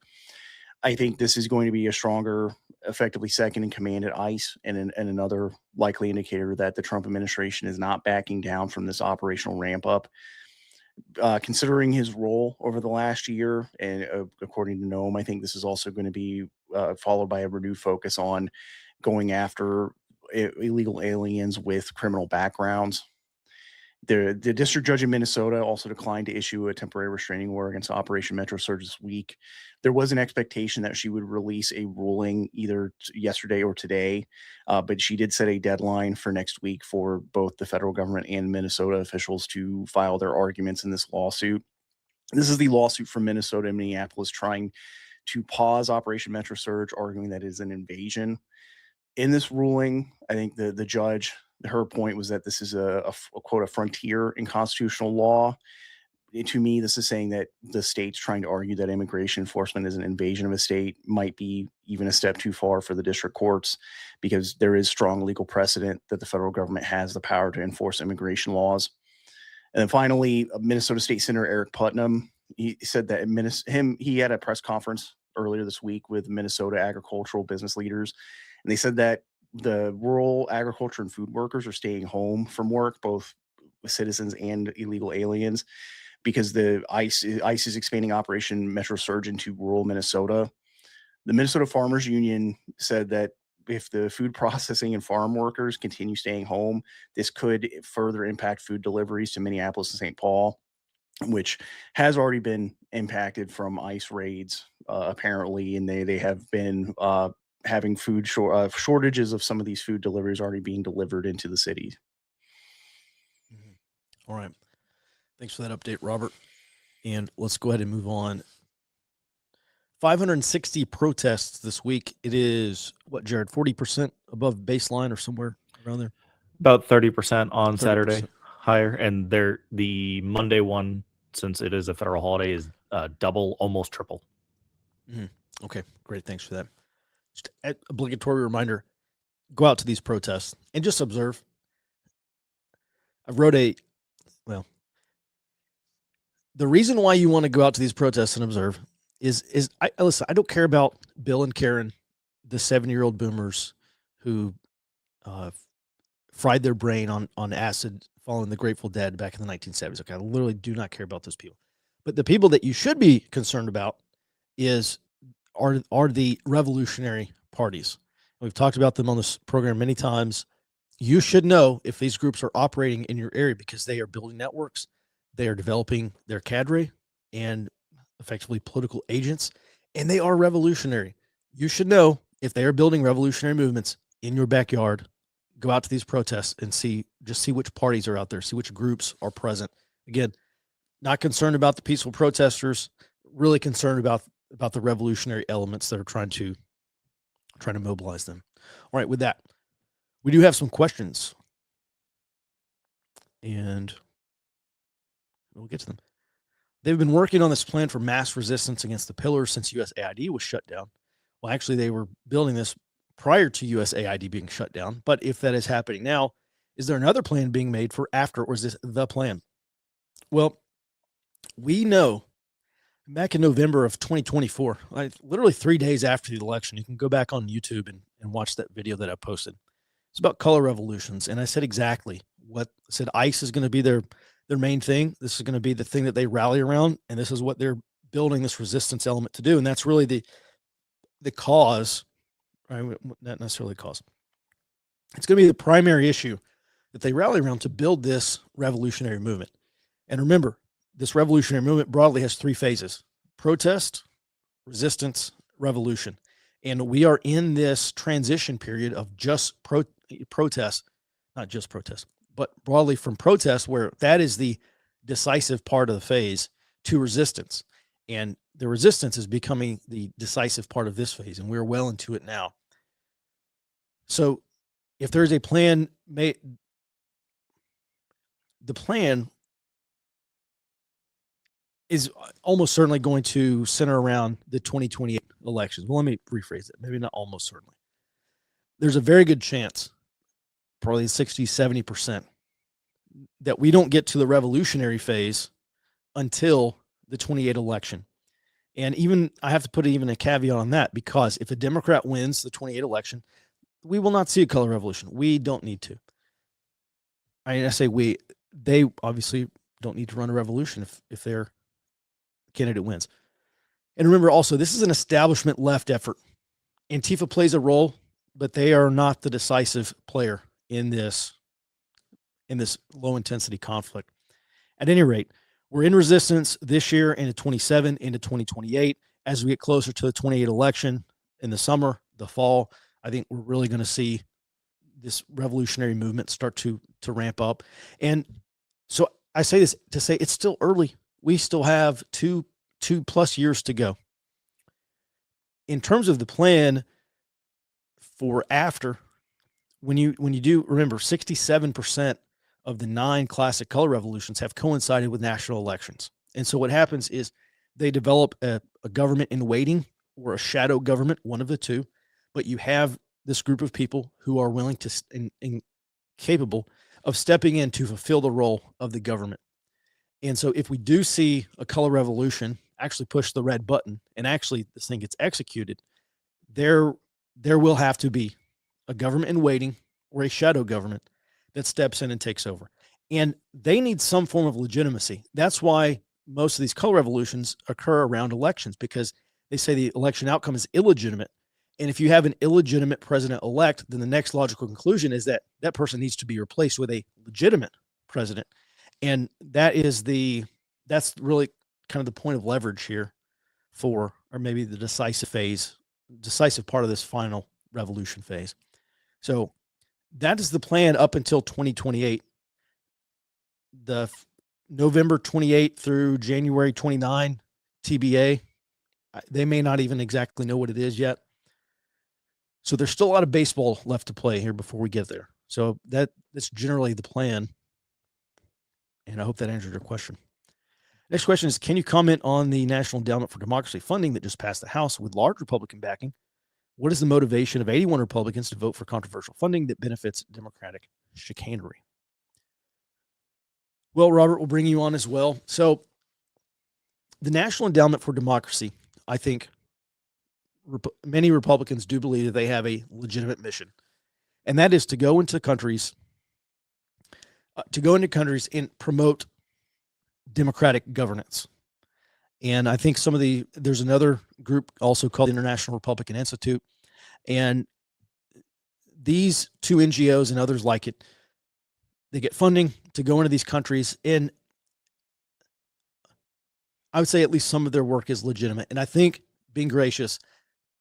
I think this is going to be a stronger, effectively second in command at ICE, and another likely indicator that the Trump administration is not backing down from this operational ramp up. Considering his role over the last year, and according to Noam, I think this is also going to be followed by a renewed focus on going after illegal aliens with criminal backgrounds. The district judge in Minnesota also declined to issue a temporary restraining order against Operation Metro Surge this week. There was an expectation that she would release a ruling either yesterday or today, but she did set a deadline for next week for both the federal government and Minnesota officials to file their arguments in this lawsuit. This is the lawsuit from Minnesota and Minneapolis trying to pause Operation Metro Surge, arguing that it is an invasion. In this ruling, I think the judge, her point was that this is a quote, a frontier in constitutional law. To me, this is saying that the state's trying to argue that immigration enforcement is an invasion of a state might be even a step too far for the district courts, because there is strong legal precedent that the federal government has the power to enforce immigration laws. And then finally, Minnesota State Senator Eric Putnam, he said that he had a press conference earlier this week with Minnesota agricultural business leaders, and they said that the rural agriculture and food workers are staying home from work, both citizens and illegal aliens, because the ICE is expanding Operation Metro Surge into rural Minnesota. The Minnesota Farmers Union said that if the food processing and farm workers continue staying home, this could further impact food deliveries to Minneapolis and St. Paul, which has already been impacted from ICE raids, apparently, and they have been having food shortages of some of these food deliveries already being delivered into the city. All right. Thanks for that update, Robert. And let's go ahead and move on. 560 protests this week. It is, what, Jared, 40% above baseline or somewhere around there? About 30% on 30%. Saturday, higher. And the Monday one, since it is a federal holiday, is double, almost triple. Okay, great. Thanks for that. Just an obligatory reminder, go out to these protests and just observe. I wrote the reason why you want to go out to these protests and observe is listen, I don't care about Bill and Karen, the 70-year-old boomers who fried their brain on acid following the Grateful Dead back in the 1970s. Okay, I literally do not care about those people. But the people that you should be concerned about are the revolutionary parties. We've talked about them on this program many times. You should know if these groups are operating in your area, because they are building networks. They are developing their cadre and effectively political agents, and they are revolutionary. You should know if they are building revolutionary movements in your backyard. Go out to these protests and see which parties are out there, see which groups are present. Again, not concerned about the peaceful protesters, really concerned about the revolutionary elements that are trying to mobilize them. All right, with that, we do have some questions, and we'll get to them. They've been working on this plan for mass resistance against the pillars since USAID was shut down. Well, actually, they were building this prior to USAID being shut down. But if that is happening now, is there another plan being made for after, or is this the plan? Well, we know back in November of 2024, literally 3 days after the election, you can go back on YouTube and watch that video that I posted. It's about color revolutions. And I said exactly what I said. ICE is going to be their main thing. This is going to be the thing that they rally around. And this is what they're building this resistance element to do. And that's really the cause, right? Not necessarily the cause. It's going to be the primary issue that they rally around to build this revolutionary movement. And remember, this revolutionary movement broadly has 3 phases: protest, resistance, revolution. And we are in this transition period of just protest, not just protest, but broadly from protest, where that is the decisive part of the phase, to resistance. And the resistance is becoming the decisive part of this phase, and we're well into it now. So if there's a plan made, the plan is almost certainly going to center around the 2028 elections. Well, let me rephrase it. Maybe not almost certainly. There's a very good chance, probably 60, 70%, that we don't get to the revolutionary phase until the 28 election. And even, I have to put even a caveat on that, because if a Democrat wins the 28 election, we will not see a color revolution. We don't need to. I say we, they obviously don't need to run a revolution if their candidate wins. And remember also, this is an establishment left effort. Antifa plays a role, but they are not the decisive player in this in this low intensity conflict. At any rate, we're in resistance this year into 27, into 2028. As we get closer to the 28 election in the summer, the fall, I think we're really going to see this revolutionary movement start to ramp up. And so I say this to say it's still early. We still have two plus years to go. In terms of the plan for after, when you do remember, 67% of the 9 classic color revolutions have coincided with national elections. And so what happens is they develop a government in waiting or a shadow government, one of the two, but you have this group of people who are willing to and capable of stepping in to fulfill the role of the government. And so if we do see a color revolution actually push the red button and actually this thing gets executed, there will have to be a government in waiting or a shadow government that steps in and takes over. And they need some form of legitimacy. That's why most of these color revolutions occur around elections, because they say the election outcome is illegitimate. And if you have an illegitimate president-elect, then the next logical conclusion is that that person needs to be replaced with a legitimate president. And that's really kind of the point of leverage here for, or maybe the decisive part of this final revolution phase. So that is the plan up until 2028. The November 28 through January 29 TBA, they may not even exactly know what it is yet. So there's still a lot of baseball left to play here before we get there. So that's generally the plan. And I hope that answered your question. Next question is, can you comment on the National Endowment for Democracy funding that just passed the House with large Republican backing? What is the motivation of 81 Republicans to vote for controversial funding that benefits Democratic chicanery? Well, Robert, we'll bring you on as well. So the National Endowment for Democracy, I think many Republicans do believe that they have a legitimate mission, and that is to go into countries and promote democratic governance. And I think there's another group also called the International Republican Institute. And these two NGOs and others like it, they get funding to go into these countries. And I would say at least some of their work is legitimate. And I think, being gracious,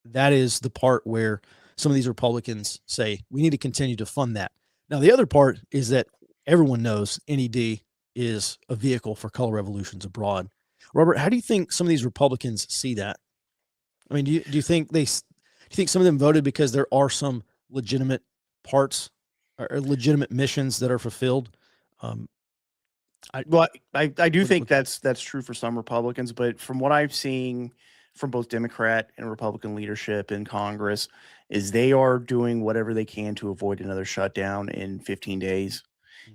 that is the part where some of these Republicans say we need to continue to fund that. Now, the other part is that everyone knows NED is a vehicle for color revolutions abroad. Robert, how do you think some of these Republicans see that? I mean, do you think some of them voted because there are some legitimate parts or legitimate missions that are fulfilled? I do think that's true for some Republicans, but from what I'm seeing from both Democrat and Republican leadership in Congress is they are doing whatever they can to avoid another shutdown in 15 days.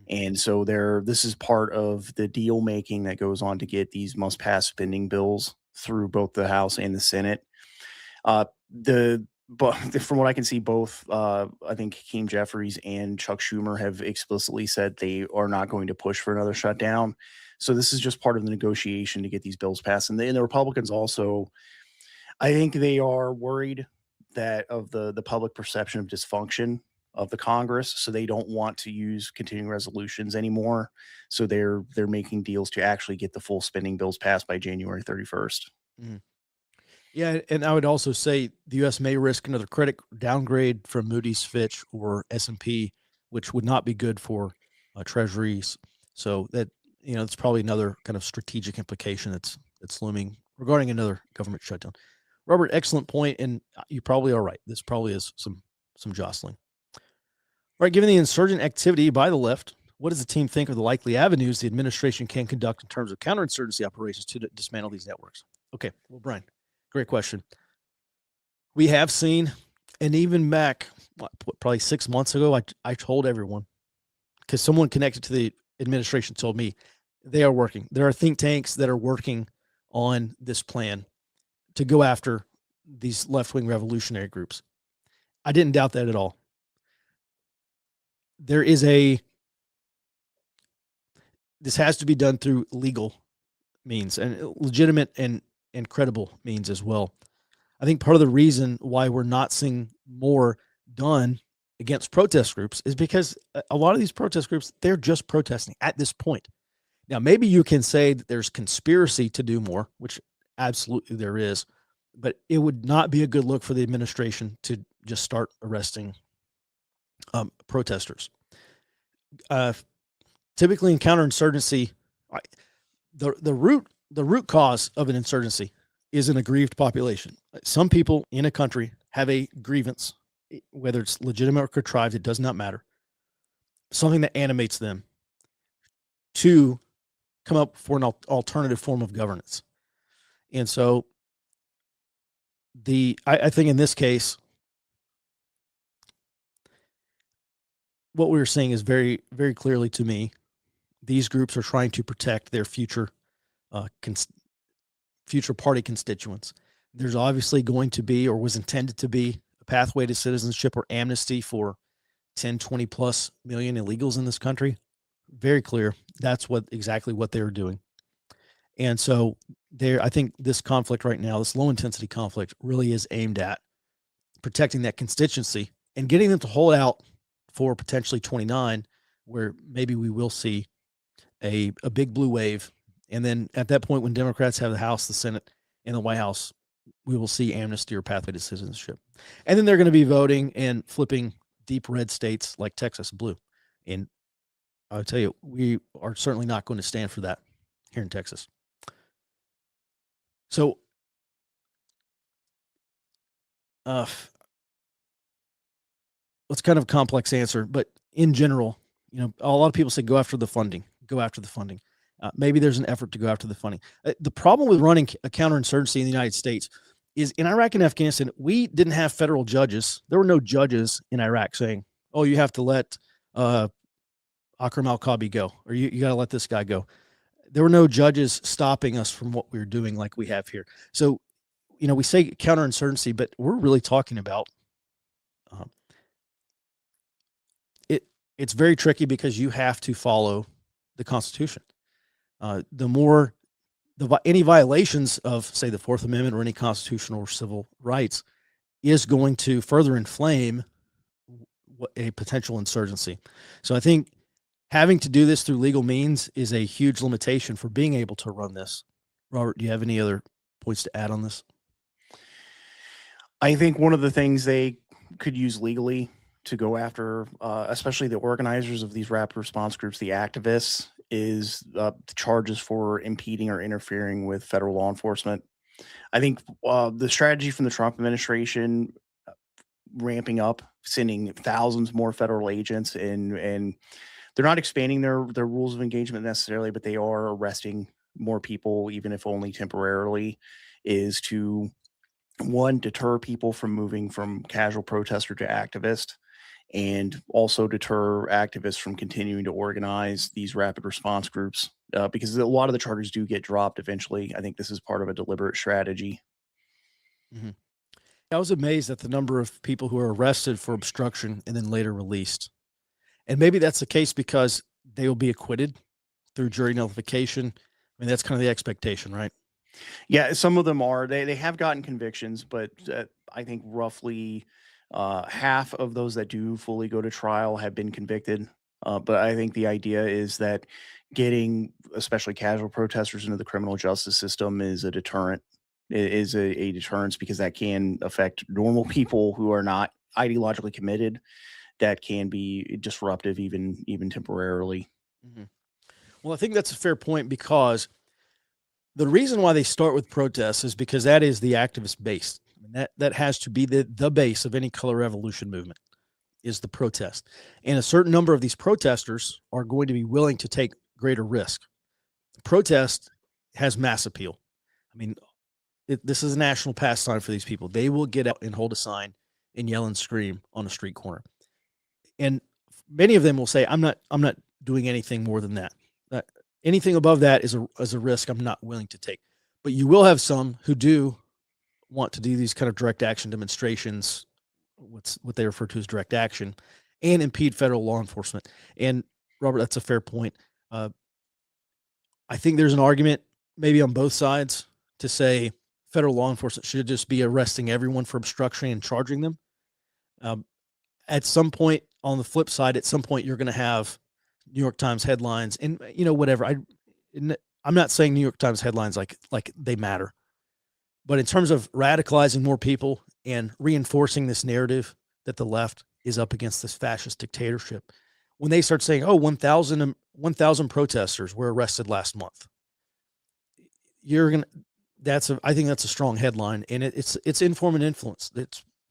And so this is part of the deal making that goes on to get these must pass spending bills through both the House and the Senate. But from what I can see, both I think Hakeem Jeffries and Chuck Schumer have explicitly said they are not going to push for another shutdown. So this is just part of the negotiation to get these bills passed. And the Republicans also, I think they are worried that of the public perception of dysfunction of the Congress, so they don't want to use continuing resolutions anymore. So they're making deals to actually get the full spending bills passed by January 31st. Mm-hmm. Yeah, and I would also say the U.S. may risk another credit downgrade from Moody's, Fitch, or S&P, which would not be good for treasuries. So that it's probably another kind of strategic implication that's looming regarding another government shutdown. Robert, excellent point, and you probably are right. This probably is some jostling. All right, given the insurgent activity by the left, what does the team think of the likely avenues the administration can conduct in terms of counterinsurgency operations to dismantle these networks? Okay, well, Brian, great question. We have seen, and even back probably 6 months ago, I told everyone, because someone connected to the administration told me they are working. There are think tanks that are working on this plan to go after these left-wing revolutionary groups. I didn't doubt that at all. This has to be done through legal means and legitimate and credible means as well. I think part of the reason why we're not seeing more done against protest groups is because a lot of these protest groups, they're just protesting at this point. Now, maybe you can say that there's conspiracy to do more, which absolutely there is, but it would not be a good look for the administration to just start arresting protesters. Typically in counterinsurgency, the root cause of an insurgency is an aggrieved population. Some people in a country have a grievance, whether it's legitimate or contrived, it does not matter. Something that animates them to come up for an alternative form of governance. And so I think in this case, what we're seeing is very, very clearly to me, these groups are trying to protect their future party constituents. There's obviously going to be, or was intended to be, a pathway to citizenship or amnesty for 10, 20 plus million illegals in this country. Very clear. That's exactly what they were doing. And so I think this conflict right now, this low intensity conflict, really is aimed at protecting that constituency and getting them to hold out for potentially 29, where maybe we will see a big blue wave. And then at that point, when Democrats have the House, the Senate, and the White House, we will see amnesty or pathway to citizenship. And then they're going to be voting and flipping deep red states like Texas blue. And I'll tell you, we are certainly not going to stand for that here in Texas. So, it's kind of a complex answer, but in general, a lot of people say go after the funding. Maybe there's an effort to go after the funding. The problem with running a counterinsurgency in the United States is in Iraq and Afghanistan, we didn't have federal judges. There were no judges in Iraq saying, oh, you have to let Akram al-Kabi go, or you got to let this guy go. There were no judges stopping us from what we were doing like we have here. So, we say counterinsurgency, but we're really talking about it's very tricky because you have to follow the Constitution. Any violations of, say, the Fourth Amendment or any constitutional or civil rights is going to further inflame a potential insurgency. So I think having to do this through legal means is a huge limitation for being able to run this. Robert, do you have any other points to add on this? I think one of the things they could use legally to go after, especially the organizers of these rapid response groups, the activists, is the charges for impeding or interfering with federal law enforcement. I think the strategy from the Trump administration, ramping up, sending thousands more federal agents, and they're not expanding their rules of engagement necessarily, but they are arresting more people, even if only temporarily, is to, one, deter people from moving from casual protester to activist, and also deter activists from continuing to organize these rapid response groups, because a lot of the charters do get dropped eventually. I think this is part of a deliberate strategy. Mm-hmm. I was amazed at the number of people who are arrested for obstruction and then later released. And maybe that's the case because they will be acquitted through jury nullification. I mean, that's kind of the expectation, right? Yeah, some of them are. They have gotten convictions, but I think roughly half of those that do fully go to trial have been convicted. But I think the idea is that getting especially casual protesters into the criminal justice system is a deterrent. It is a deterrence because that can affect normal people who are not ideologically committed. That can be disruptive, even temporarily. Mm-hmm. Well, I think that's a fair point, because the reason why they start with protests is because that is the activist base. I mean, that has to be the base of any color revolution movement, is the protest. And a certain number of these protesters are going to be willing to take greater risk. Protest has mass appeal. I mean, this is a national pastime for these people. They will get out and hold a sign and yell and scream on a street corner. And many of them will say, I'm not doing anything more than that. Anything above that is a risk I'm not willing to take. But you will have some who do want to do these kind of direct action demonstrations, what they refer to as direct action, and impede federal law enforcement. And Robert, that's a fair point. I think there's an argument maybe on both sides to say federal law enforcement should just be arresting everyone for obstruction and charging them. at some point, on the flip side, at some point, you're going to have New York Times headlines and, whatever. I'm not saying New York Times headlines like they matter, but in terms of radicalizing more people and reinforcing this narrative that the left is up against this fascist dictatorship, when they start saying, oh, 1,000 protesters were arrested last month, I think that's a strong headline, and it's inform and influence.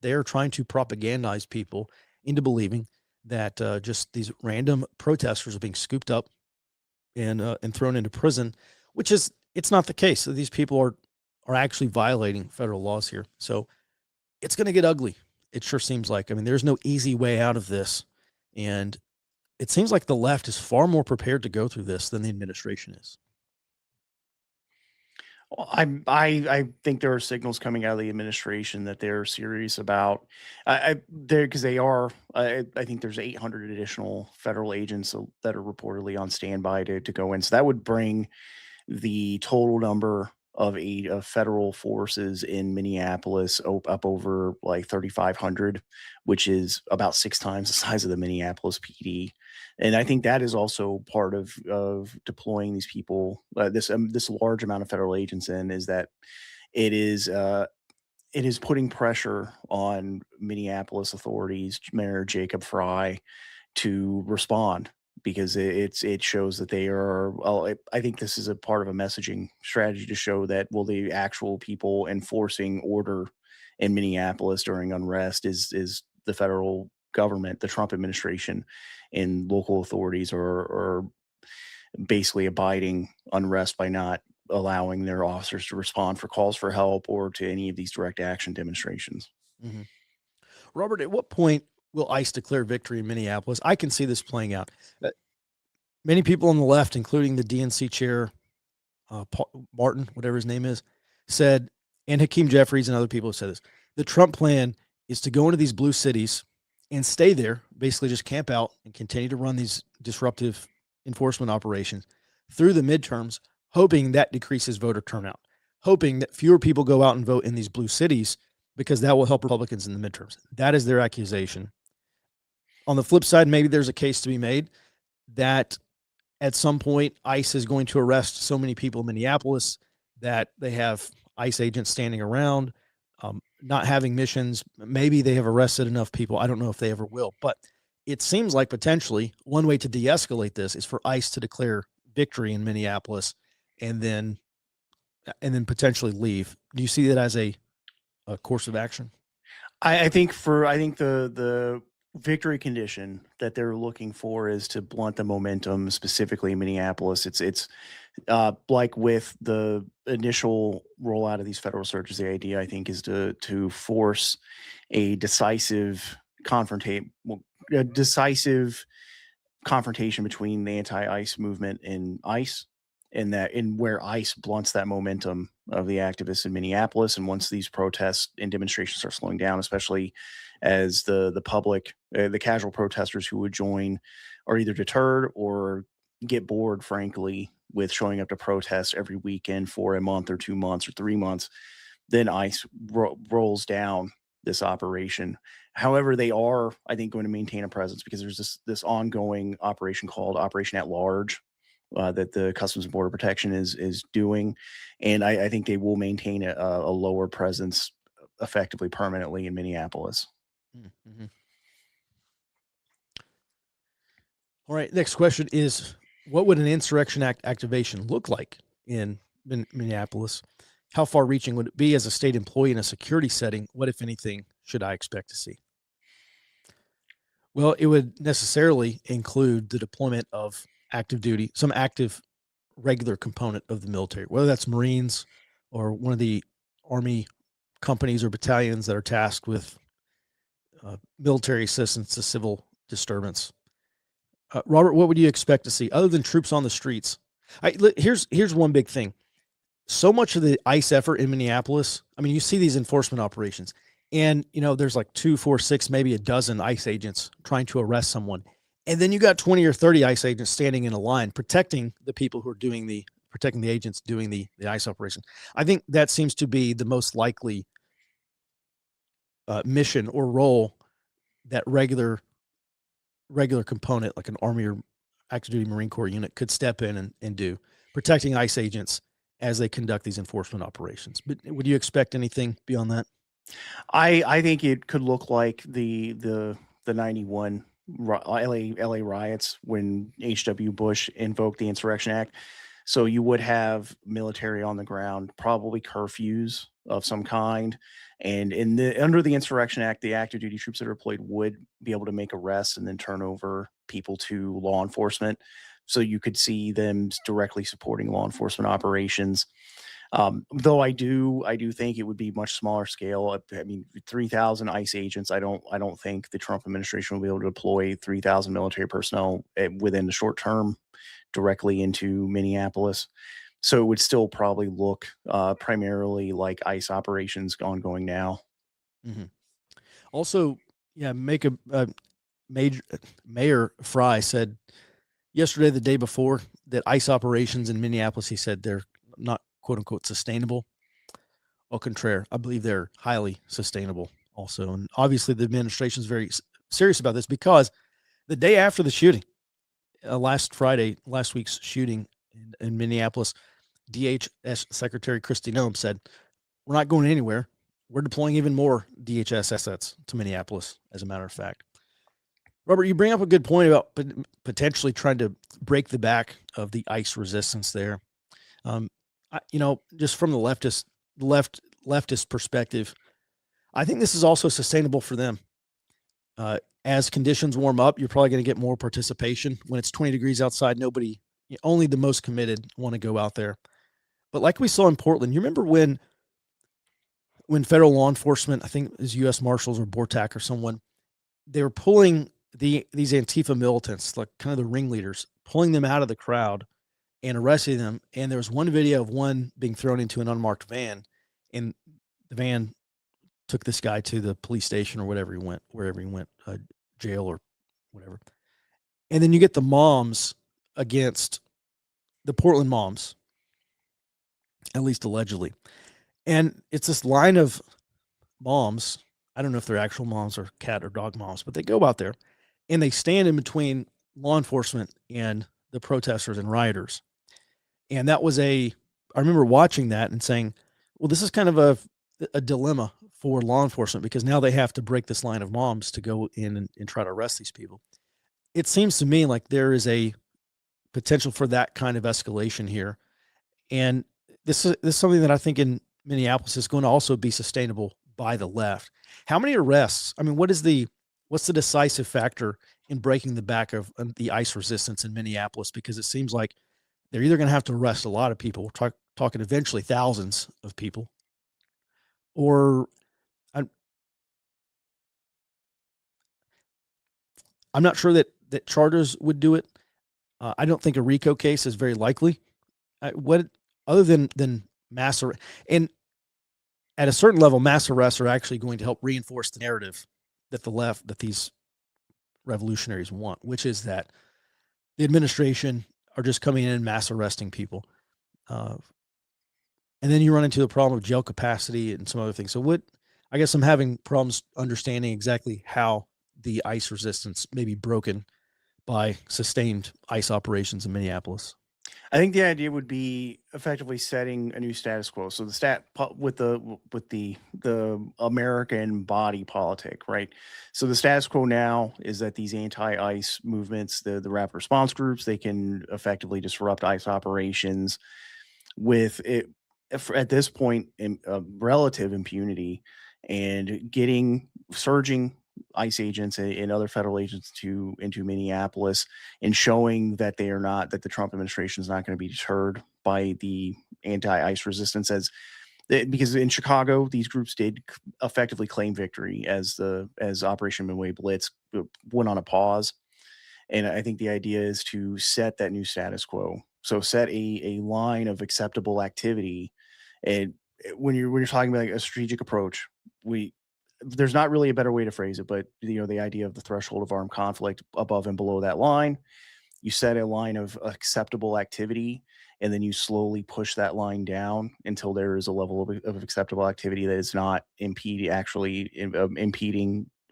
They're trying to propagandize people into believing that just these random protesters are being scooped up and thrown into prison, it's not the case. So these people are actually violating federal laws here. So it's going to get ugly. It sure seems like. I mean, there's no easy way out of this, and it seems like the left is far more prepared to go through this than the administration is. Well, I think there are signals coming out of the administration that they're serious about because they are. I think there's 800 additional federal agents that are reportedly on standby to go in. So that would bring the total number of federal forces in Minneapolis up over like 3,500, which is about 6 times the size of the Minneapolis PD. And I think that is also part of deploying these people, this large amount of federal agents in, is that it is putting pressure on Minneapolis authorities, Mayor Jacob Fry, to respond, because it shows that they are. Well, I think this is a part of a messaging strategy to show that, well, the actual people enforcing order in Minneapolis during unrest is the federal government, the Trump administration, and local authorities are basically abiding unrest by not allowing their officers to respond for calls for help or to any of these direct action demonstrations. Mm-hmm. Robert, at what point will ICE declare victory in Minneapolis? I can see this playing out. Many people on the left, including the DNC chair, Martin, whatever his name is, said, and Hakeem Jeffries and other people have said this, the Trump plan is to go into these blue cities and stay there, basically just camp out and continue to run these disruptive enforcement operations through the midterms, hoping that decreases voter turnout, hoping that fewer people go out and vote in these blue cities because that will help Republicans in the midterms. That is their accusation. On the flip side, maybe there's a case to be made that at some point ICE is going to arrest so many people in Minneapolis that they have ICE agents standing around, not having missions. Maybe they have arrested enough people. I don't know if they ever will, but it seems like potentially one way to de-escalate this is for ICE to declare victory in Minneapolis and then potentially leave. Do you see that as a course of action? I think the victory condition that they're looking for is to blunt the momentum, specifically in Minneapolis. It's like with the initial rollout of these federal searches, the idea, I think, is to force a decisive confrontation between the anti-ICE movement and ICE, and where ICE blunts that momentum of the activists in Minneapolis. And once these protests and demonstrations start slowing down, especially as the public, the casual protesters who would join are either deterred or get bored, frankly, with showing up to protest every weekend for a month or 2 months or 3 months, then ICE rolls down this operation. However, they are, I think, going to maintain a presence because there's this ongoing operation called Operation at Large that the Customs and Border Protection is doing, and I think they will maintain a lower presence effectively permanently in Minneapolis. Mm-hmm. All right, next question is, what would an Insurrection Act activation look like in Minneapolis? How far-reaching would it be as a state employee in a security setting? What, if anything, should I expect to see? Well, it would necessarily include the deployment of active duty, some active regular component of the military, whether that's Marines or one of the Army companies or battalions that are tasked with military assistance to civil disturbance. Robert, what would you expect to see other than troops on the streets? Here's one big thing. So much of the ICE effort in Minneapolis, I mean, you see these enforcement operations, and there's like 2, 4, 6, maybe a dozen ICE agents trying to arrest someone. And then you got 20 or 30 ICE agents standing in a line protecting the people who are protecting the agents doing the ICE operation. I think that seems to be the most likely mission or role that regular component, like an Army or active duty Marine Corps unit, could step in and do, protecting ICE agents as they conduct these enforcement operations. But would you expect anything beyond that? I think it could look like the 91 LA riots when H.W. Bush invoked the Insurrection Act. So you would have military on the ground, probably curfews of some kind. And under the Insurrection Act, the active duty troops that are deployed would be able to make arrests and then turn over people to law enforcement. So you could see them directly supporting law enforcement operations. Though I do think it would be much smaller scale. I mean, 3,000 ICE agents. I don't think the Trump administration will be able to deploy 3,000 military personnel within the short term directly into Minneapolis. So it would still probably look primarily like ICE operations ongoing now. Mm-hmm. Also, yeah, Mayor Fry said yesterday, the day before, that ICE operations in Minneapolis, he said they're not quote unquote sustainable. Au contraire, I believe they're highly sustainable also. And obviously the administration is very serious about this, because the day after the shooting, last week's shooting in Minneapolis, DHS Secretary Kristi Noem said, "We're not going anywhere. We're deploying even more DHS assets to Minneapolis," as a matter of fact. Robert, you bring up a good point about potentially trying to break the back of the ICE resistance there. Just from the leftist perspective, I think this is also sustainable for them. As conditions warm up, you're probably going to get more participation. When it's 20 degrees outside, only the most committed want to go out there. But like we saw in Portland, you remember when federal law enforcement, I think it was U.S. Marshals or Bortak or someone, they were pulling these Antifa militants, like kind of the ringleaders, pulling them out of the crowd and arresting them. And there was one video of one being thrown into an unmarked van, and the van took this guy to the police station or wherever he went, jail or whatever. And then you get the moms against the Portland moms, at least allegedly. And it's this line of moms. I don't know if they're actual moms or cat or dog moms, but they go out there and they stand in between law enforcement and the protesters and rioters. And that was I remember watching that and saying, well, this is kind of a dilemma for law enforcement, because now they have to break this line of moms to go in and try to arrest these people. It seems to me like there is a potential for that kind of escalation here. And this is something that I think in Minneapolis is going to also be sustainable by the left. How many arrests? I mean, what's the decisive factor in breaking the back of the ICE resistance in Minneapolis? Because it seems like they're either going to have to arrest a lot of people, we're talking eventually thousands of people, or I'm not sure that charters would do it. I don't think a RICO case is very likely. Other than mass arrest, and at a certain level, mass arrests are actually going to help reinforce the narrative that these revolutionaries want, which is that the administration are just coming in and mass arresting people. And then you run into the problem of jail capacity and some other things. So I guess I'm having problems understanding exactly how the ICE resistance may be broken by sustained ICE operations in Minneapolis. I think the idea would be effectively setting a new status quo. So with the American body politic, right? So the status quo now is that these anti-ICE movements, the rapid response groups, they can effectively disrupt ICE operations with it at this point in relative impunity, and getting surging ICE agents and other federal agents into Minneapolis, and showing that that the Trump administration is not going to be deterred by the anti-ICE resistance, because in Chicago these groups did effectively claim victory as Operation Midway Blitz went on a pause. And I think the idea is to set that new status quo. So set a line of acceptable activity. And when you're talking about like a strategic approach, there's not really a better way to phrase it, but the idea of the threshold of armed conflict above and below that line, you set a line of acceptable activity, and then you slowly push that line down until there is a level of acceptable activity that is not impeding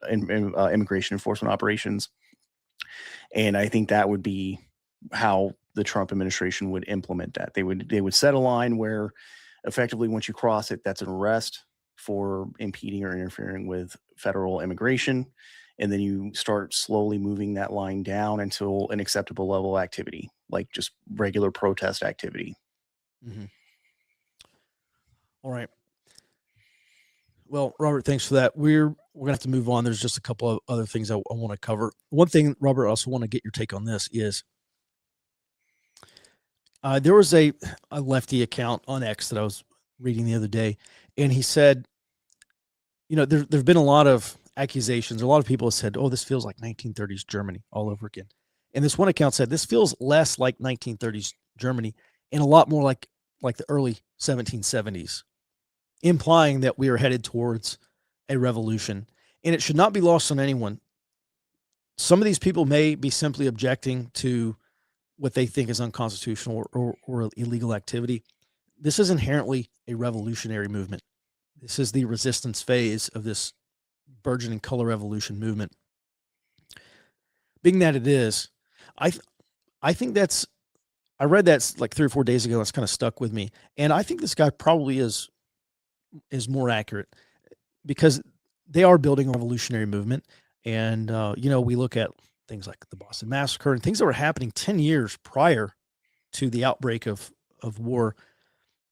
immigration enforcement operations. And I think that would be how the Trump administration would implement that. They would set a line where effectively once you cross it, that's an arrest for impeding or interfering with federal immigration. And then you start slowly moving that line down until an acceptable level of activity, like just regular protest activity. Mm-hmm. All right. Well, Robert, thanks for that. We're gonna have to move on. There's just a couple of other things I want to cover. One thing, Robert, I also want to get your take on this is there was a lefty account on X that I was reading the other day, and he said, there've been a lot of accusations. A lot of people have said, "Oh, this feels like 1930s Germany all over again." And this one account said, "This feels less like 1930s Germany and a lot more like the early 1770s." Implying that we are headed towards a revolution. And it should not be lost on anyone. Some of these people may be simply objecting to what they think is unconstitutional or illegal activity. This is inherently a revolutionary movement. This is the resistance phase of this burgeoning color revolution movement. Being that it is, I think I read that like 3 or 4 days ago. It's kind of stuck with me. And I think this guy probably is more accurate because they are building a revolutionary movement. And, we look at things like the Boston Massacre and things that were happening 10 years prior to the outbreak of war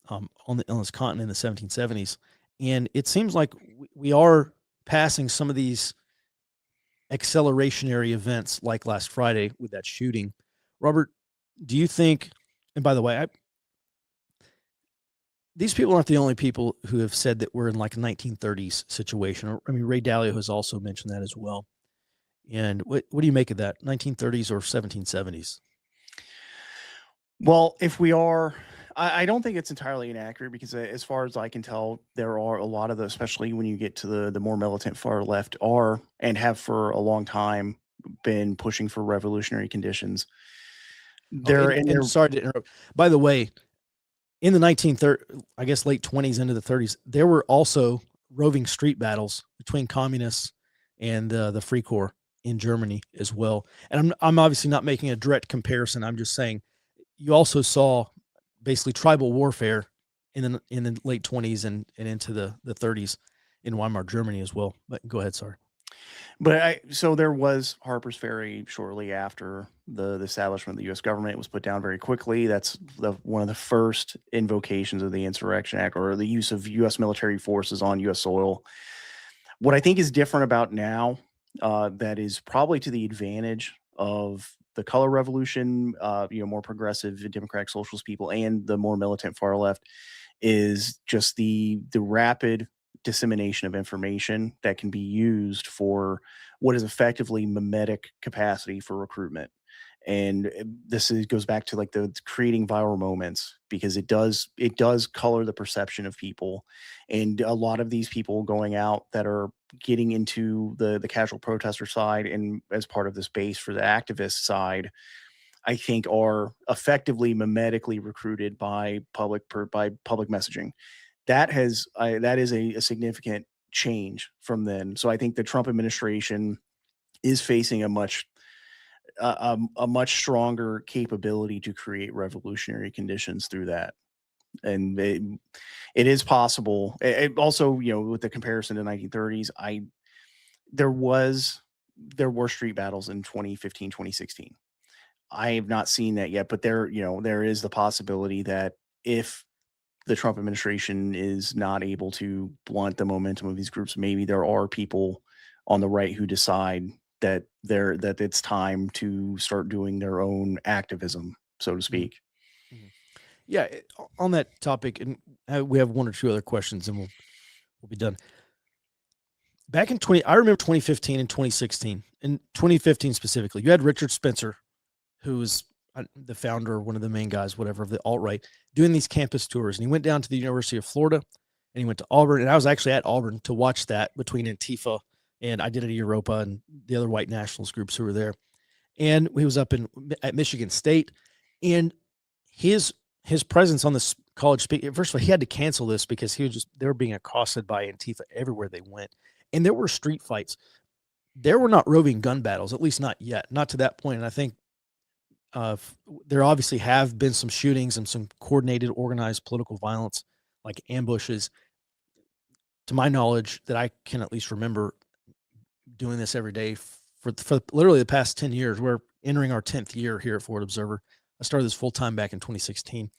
on this continent in the 1770s. And it seems like we are passing some of these accelerationary events like last Friday with that shooting. Robert, do you think, and by the way, these people aren't the only people who have said that we're in like a 1930s situation. I mean, Ray Dalio has also mentioned that as well. And what do you make of that, 1930s or 1770s? Well, if we are, I don't think it's entirely inaccurate because as far as I can tell, there are a lot of especially when you get to the more militant far left are and have for a long time been pushing for revolutionary conditions. And sorry to interrupt. By the way, in the 1930s, I guess late 20s into the 30s, there were also roving street battles between communists and the Free Corps in Germany as well. And I'm obviously not making a direct comparison. I'm just saying you also saw basically tribal warfare in the late 20s and into the 30s in Weimar Germany as well. But go ahead, sorry. But so there was Harper's Ferry shortly after the establishment of the U.S. government. It was put down very quickly. That's one of the first invocations of the Insurrection Act or the use of U.S. military forces on U.S. soil. What I think is different about now, that is probably to the advantage of the color revolution, more progressive democratic socialist people and the more militant far left, is just the rapid dissemination of information that can be used for what is effectively mimetic capacity for recruitment. And this goes back to like the creating viral moments because it does color the perception of people. And a lot of these people going out that are getting into the casual protester side and as part of this base for the activist side, I think are effectively mimetically recruited by public messaging. That is a significant change from then. So I think the Trump administration is facing a much stronger capability to create revolutionary conditions through that. And it is possible. It also, with the comparison to 1930s, there were street battles in 2015, 2016. I have not seen that yet, but there is the possibility that if the Trump administration is not able to blunt the momentum of these groups, maybe there are people on the right who decide that it's time to start doing their own activism, so to speak. Mm-hmm. Yeah, on that topic, and we have 1 or 2 other questions, and we'll be done. Back in I remember 2015 and 2016. In 2015 specifically, you had Richard Spencer, who was the founder, one of the main guys, whatever, of the alt-right, doing these campus tours. And he went down to the University of Florida and he went to Auburn. And I was actually at Auburn to watch that between Antifa and Identity Europa and the other white nationalist groups who were there. And he was up at Michigan State. And his presence on this college speak, first of all, he had to cancel this because they were being accosted by Antifa everywhere they went. And there were street fights. there were not roving gun battles, at least not yet, not to that point. And I think there obviously have been some shootings and some coordinated, organized political violence, like ambushes. To my knowledge, that I can at least remember doing this every day for literally the past 10 years. We're entering our 10th year here at Forward Observer. I started this full time back in 2016.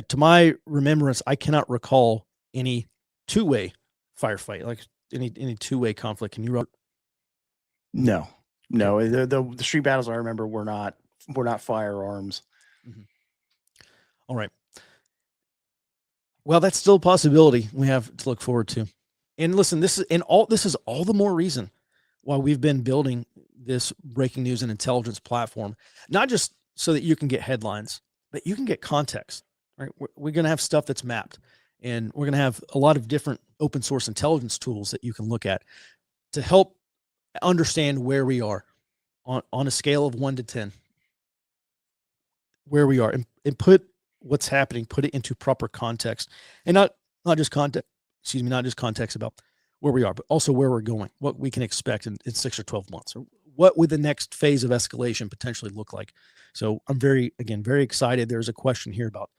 To my remembrance, I cannot recall any two-way firefight, like any two-way conflict. Can you? No. The street battles I remember were not firearms. Mm-hmm. All right. Well, that's still a possibility we have to look forward to. And listen, this is all the more reason why we've been building this breaking news and intelligence platform, not just so that you can get headlines, but you can get context. Right? We're going to have stuff that's mapped, and we're going to have a lot of different open source intelligence tools that you can look at to help understand where we are on a scale of 1 to 10, where we are, and put what's happening, put it into proper context, and not just context. Excuse me, not just context about where we are, but also where we're going, what we can expect in 6 or 12 months, or what would the next phase of escalation potentially look like. So I'm very excited. There's a question here about,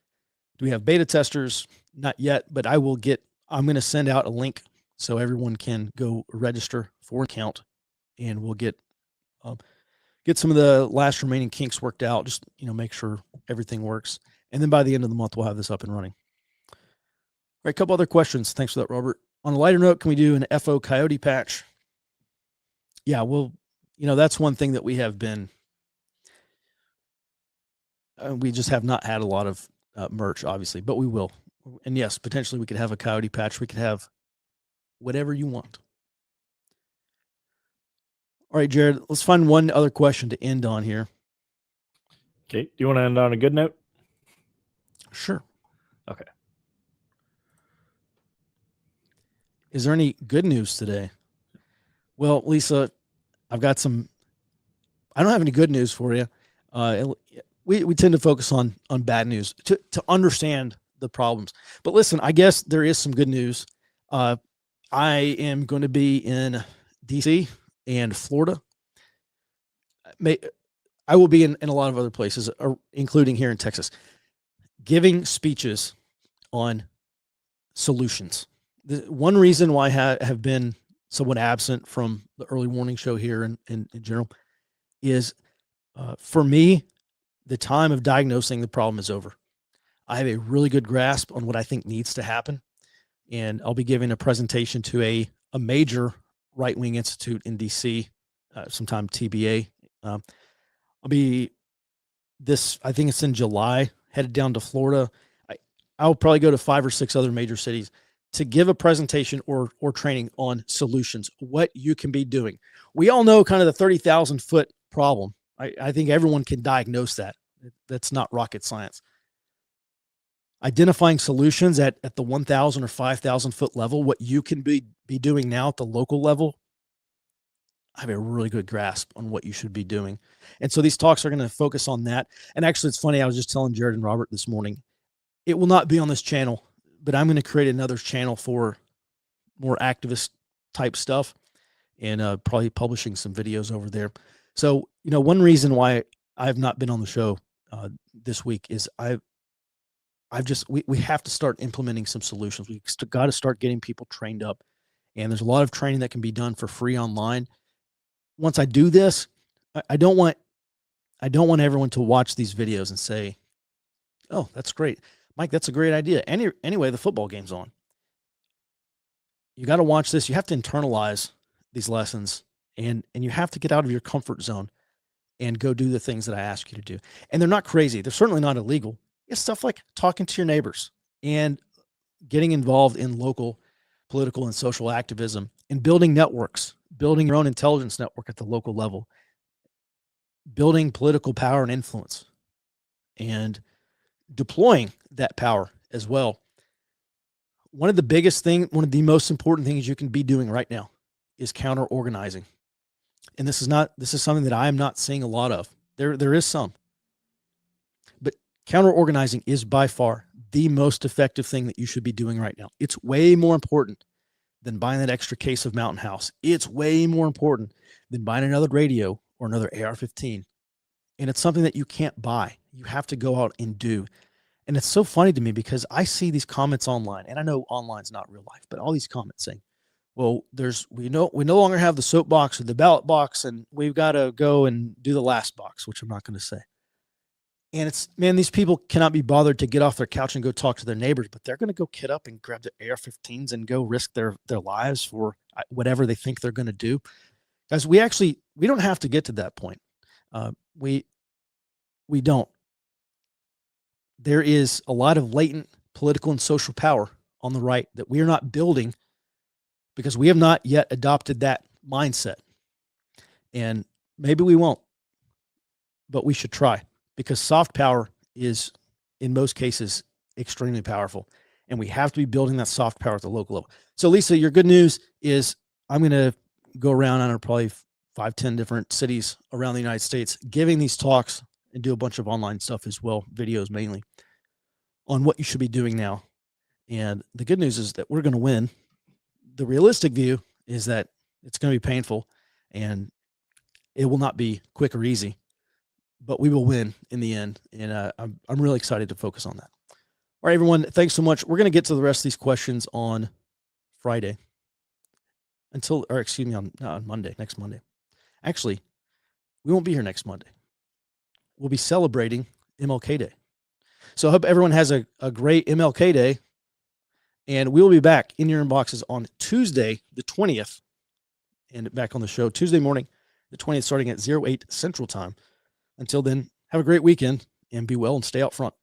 do we have beta testers? Not yet, but I'm going to send out a link so everyone can go register for an account, and we'll get some of the last remaining kinks worked out. Just, make sure everything works. And then by the end of the month, we'll have this up and running. All right, a couple other questions. Thanks for that, Robert. On a lighter note, can we do an FO Coyote patch? Yeah, well, that's one thing that we have been, we just have not had a lot of merch, obviously, but we will. And yes, potentially we could have a Coyote patch. We could have whatever you want. All right, Jared, let's find one other question to end on here. Okay. Do you want to end on a good note? Sure. Okay. Is there any good news today? Well, Lisa, I don't have any good news for you. We tend to focus on bad news to understand the problems. But listen, I guess there is some good news. I am going to be in DC and Florida. I will be in a lot of other places, including here in Texas, giving speeches on solutions. The one reason why I have been somewhat absent from the early warning show here in general is, for me, the time of diagnosing the problem is over. I have a really good grasp on what I think needs to happen, and I'll be giving a presentation to a major right-wing institute in DC, sometime TBA. I think it's in July, headed down to Florida. I'll probably go to 5 or 6 other major cities to give a presentation or training on solutions, what you can be doing. We all know kind of the 30,000 foot problem. I think everyone can diagnose that. That's not rocket science. Identifying solutions at the 1,000 or 5,000 foot level, what you can be doing now at the local level, I have a really good grasp on what you should be doing. And so these talks are going to focus on that. And actually, it's funny, I was just telling Jared and Robert this morning, it will not be on this channel, but I'm going to create another channel for more activist type stuff, and probably publishing some videos over there. So, one reason why I've not been on the show this week is we have to start implementing some solutions. We got to start getting people trained up, and there's a lot of training that can be done for free online. Once I do this, I don't want everyone to watch these videos and say, "Oh, that's great, Mike. That's a great idea." Anyway, the football game's on. You got to watch this. You have to internalize these lessons, and you have to get out of your comfort zone and go do the things that I ask you to do. And they're not crazy. They're certainly not illegal. It's stuff like talking to your neighbors and getting involved in local political and social activism, and building networks, building your own intelligence network at the local level, building political power and influence, and deploying that power as well. One of the most important things you can be doing right now is counter organizing. And this is something that I am not seeing a lot of. There is some, but counter organizing is by far the most effective thing that you should be doing right now. It's way more important than buying that extra case of Mountain House. It's way more important than buying another radio or another AR-15. And it's something that you can't buy. You have to go out and do. And it's so funny to me because I see these comments online, and I know online's not real life, but all these comments saying, well, we no longer have the soapbox or the ballot box, and we've got to go and do the last box, which I'm not going to say. And it's, man, these people cannot be bothered to get off their couch and go talk to their neighbors, but they're going to go kit up and grab their AR-15s and go risk their lives for whatever they think they're going to do. Guys, we don't have to get to that point. We don't. There is a lot of latent political and social power on the right that we are not building because we have not yet adopted that mindset. And maybe we won't, but we should try, because soft power is, in most cases, extremely powerful. And we have to be building that soft power at the local level. So, Lisa, your good news is I'm going to go around on probably 5-10 different cities around the United States, giving these talks and do a bunch of online stuff as well, videos mainly, on what you should be doing now. And the good news is that we're going to win. The realistic view is that it's going to be painful and it will not be quick or easy, but we will win in the end. And I'm really excited to focus on that. All right, everyone, thanks so much. We're going to get to the rest of these questions on Friday on Monday, next Monday. Actually, we won't be here next Monday. We'll be celebrating MLK Day. So I hope everyone has a great MLK Day, and we'll be back in your inboxes on Tuesday, the 20th, and back on the show Tuesday morning, the 20th, starting at 08 Central Time. Until then, have a great weekend and be well and stay out front.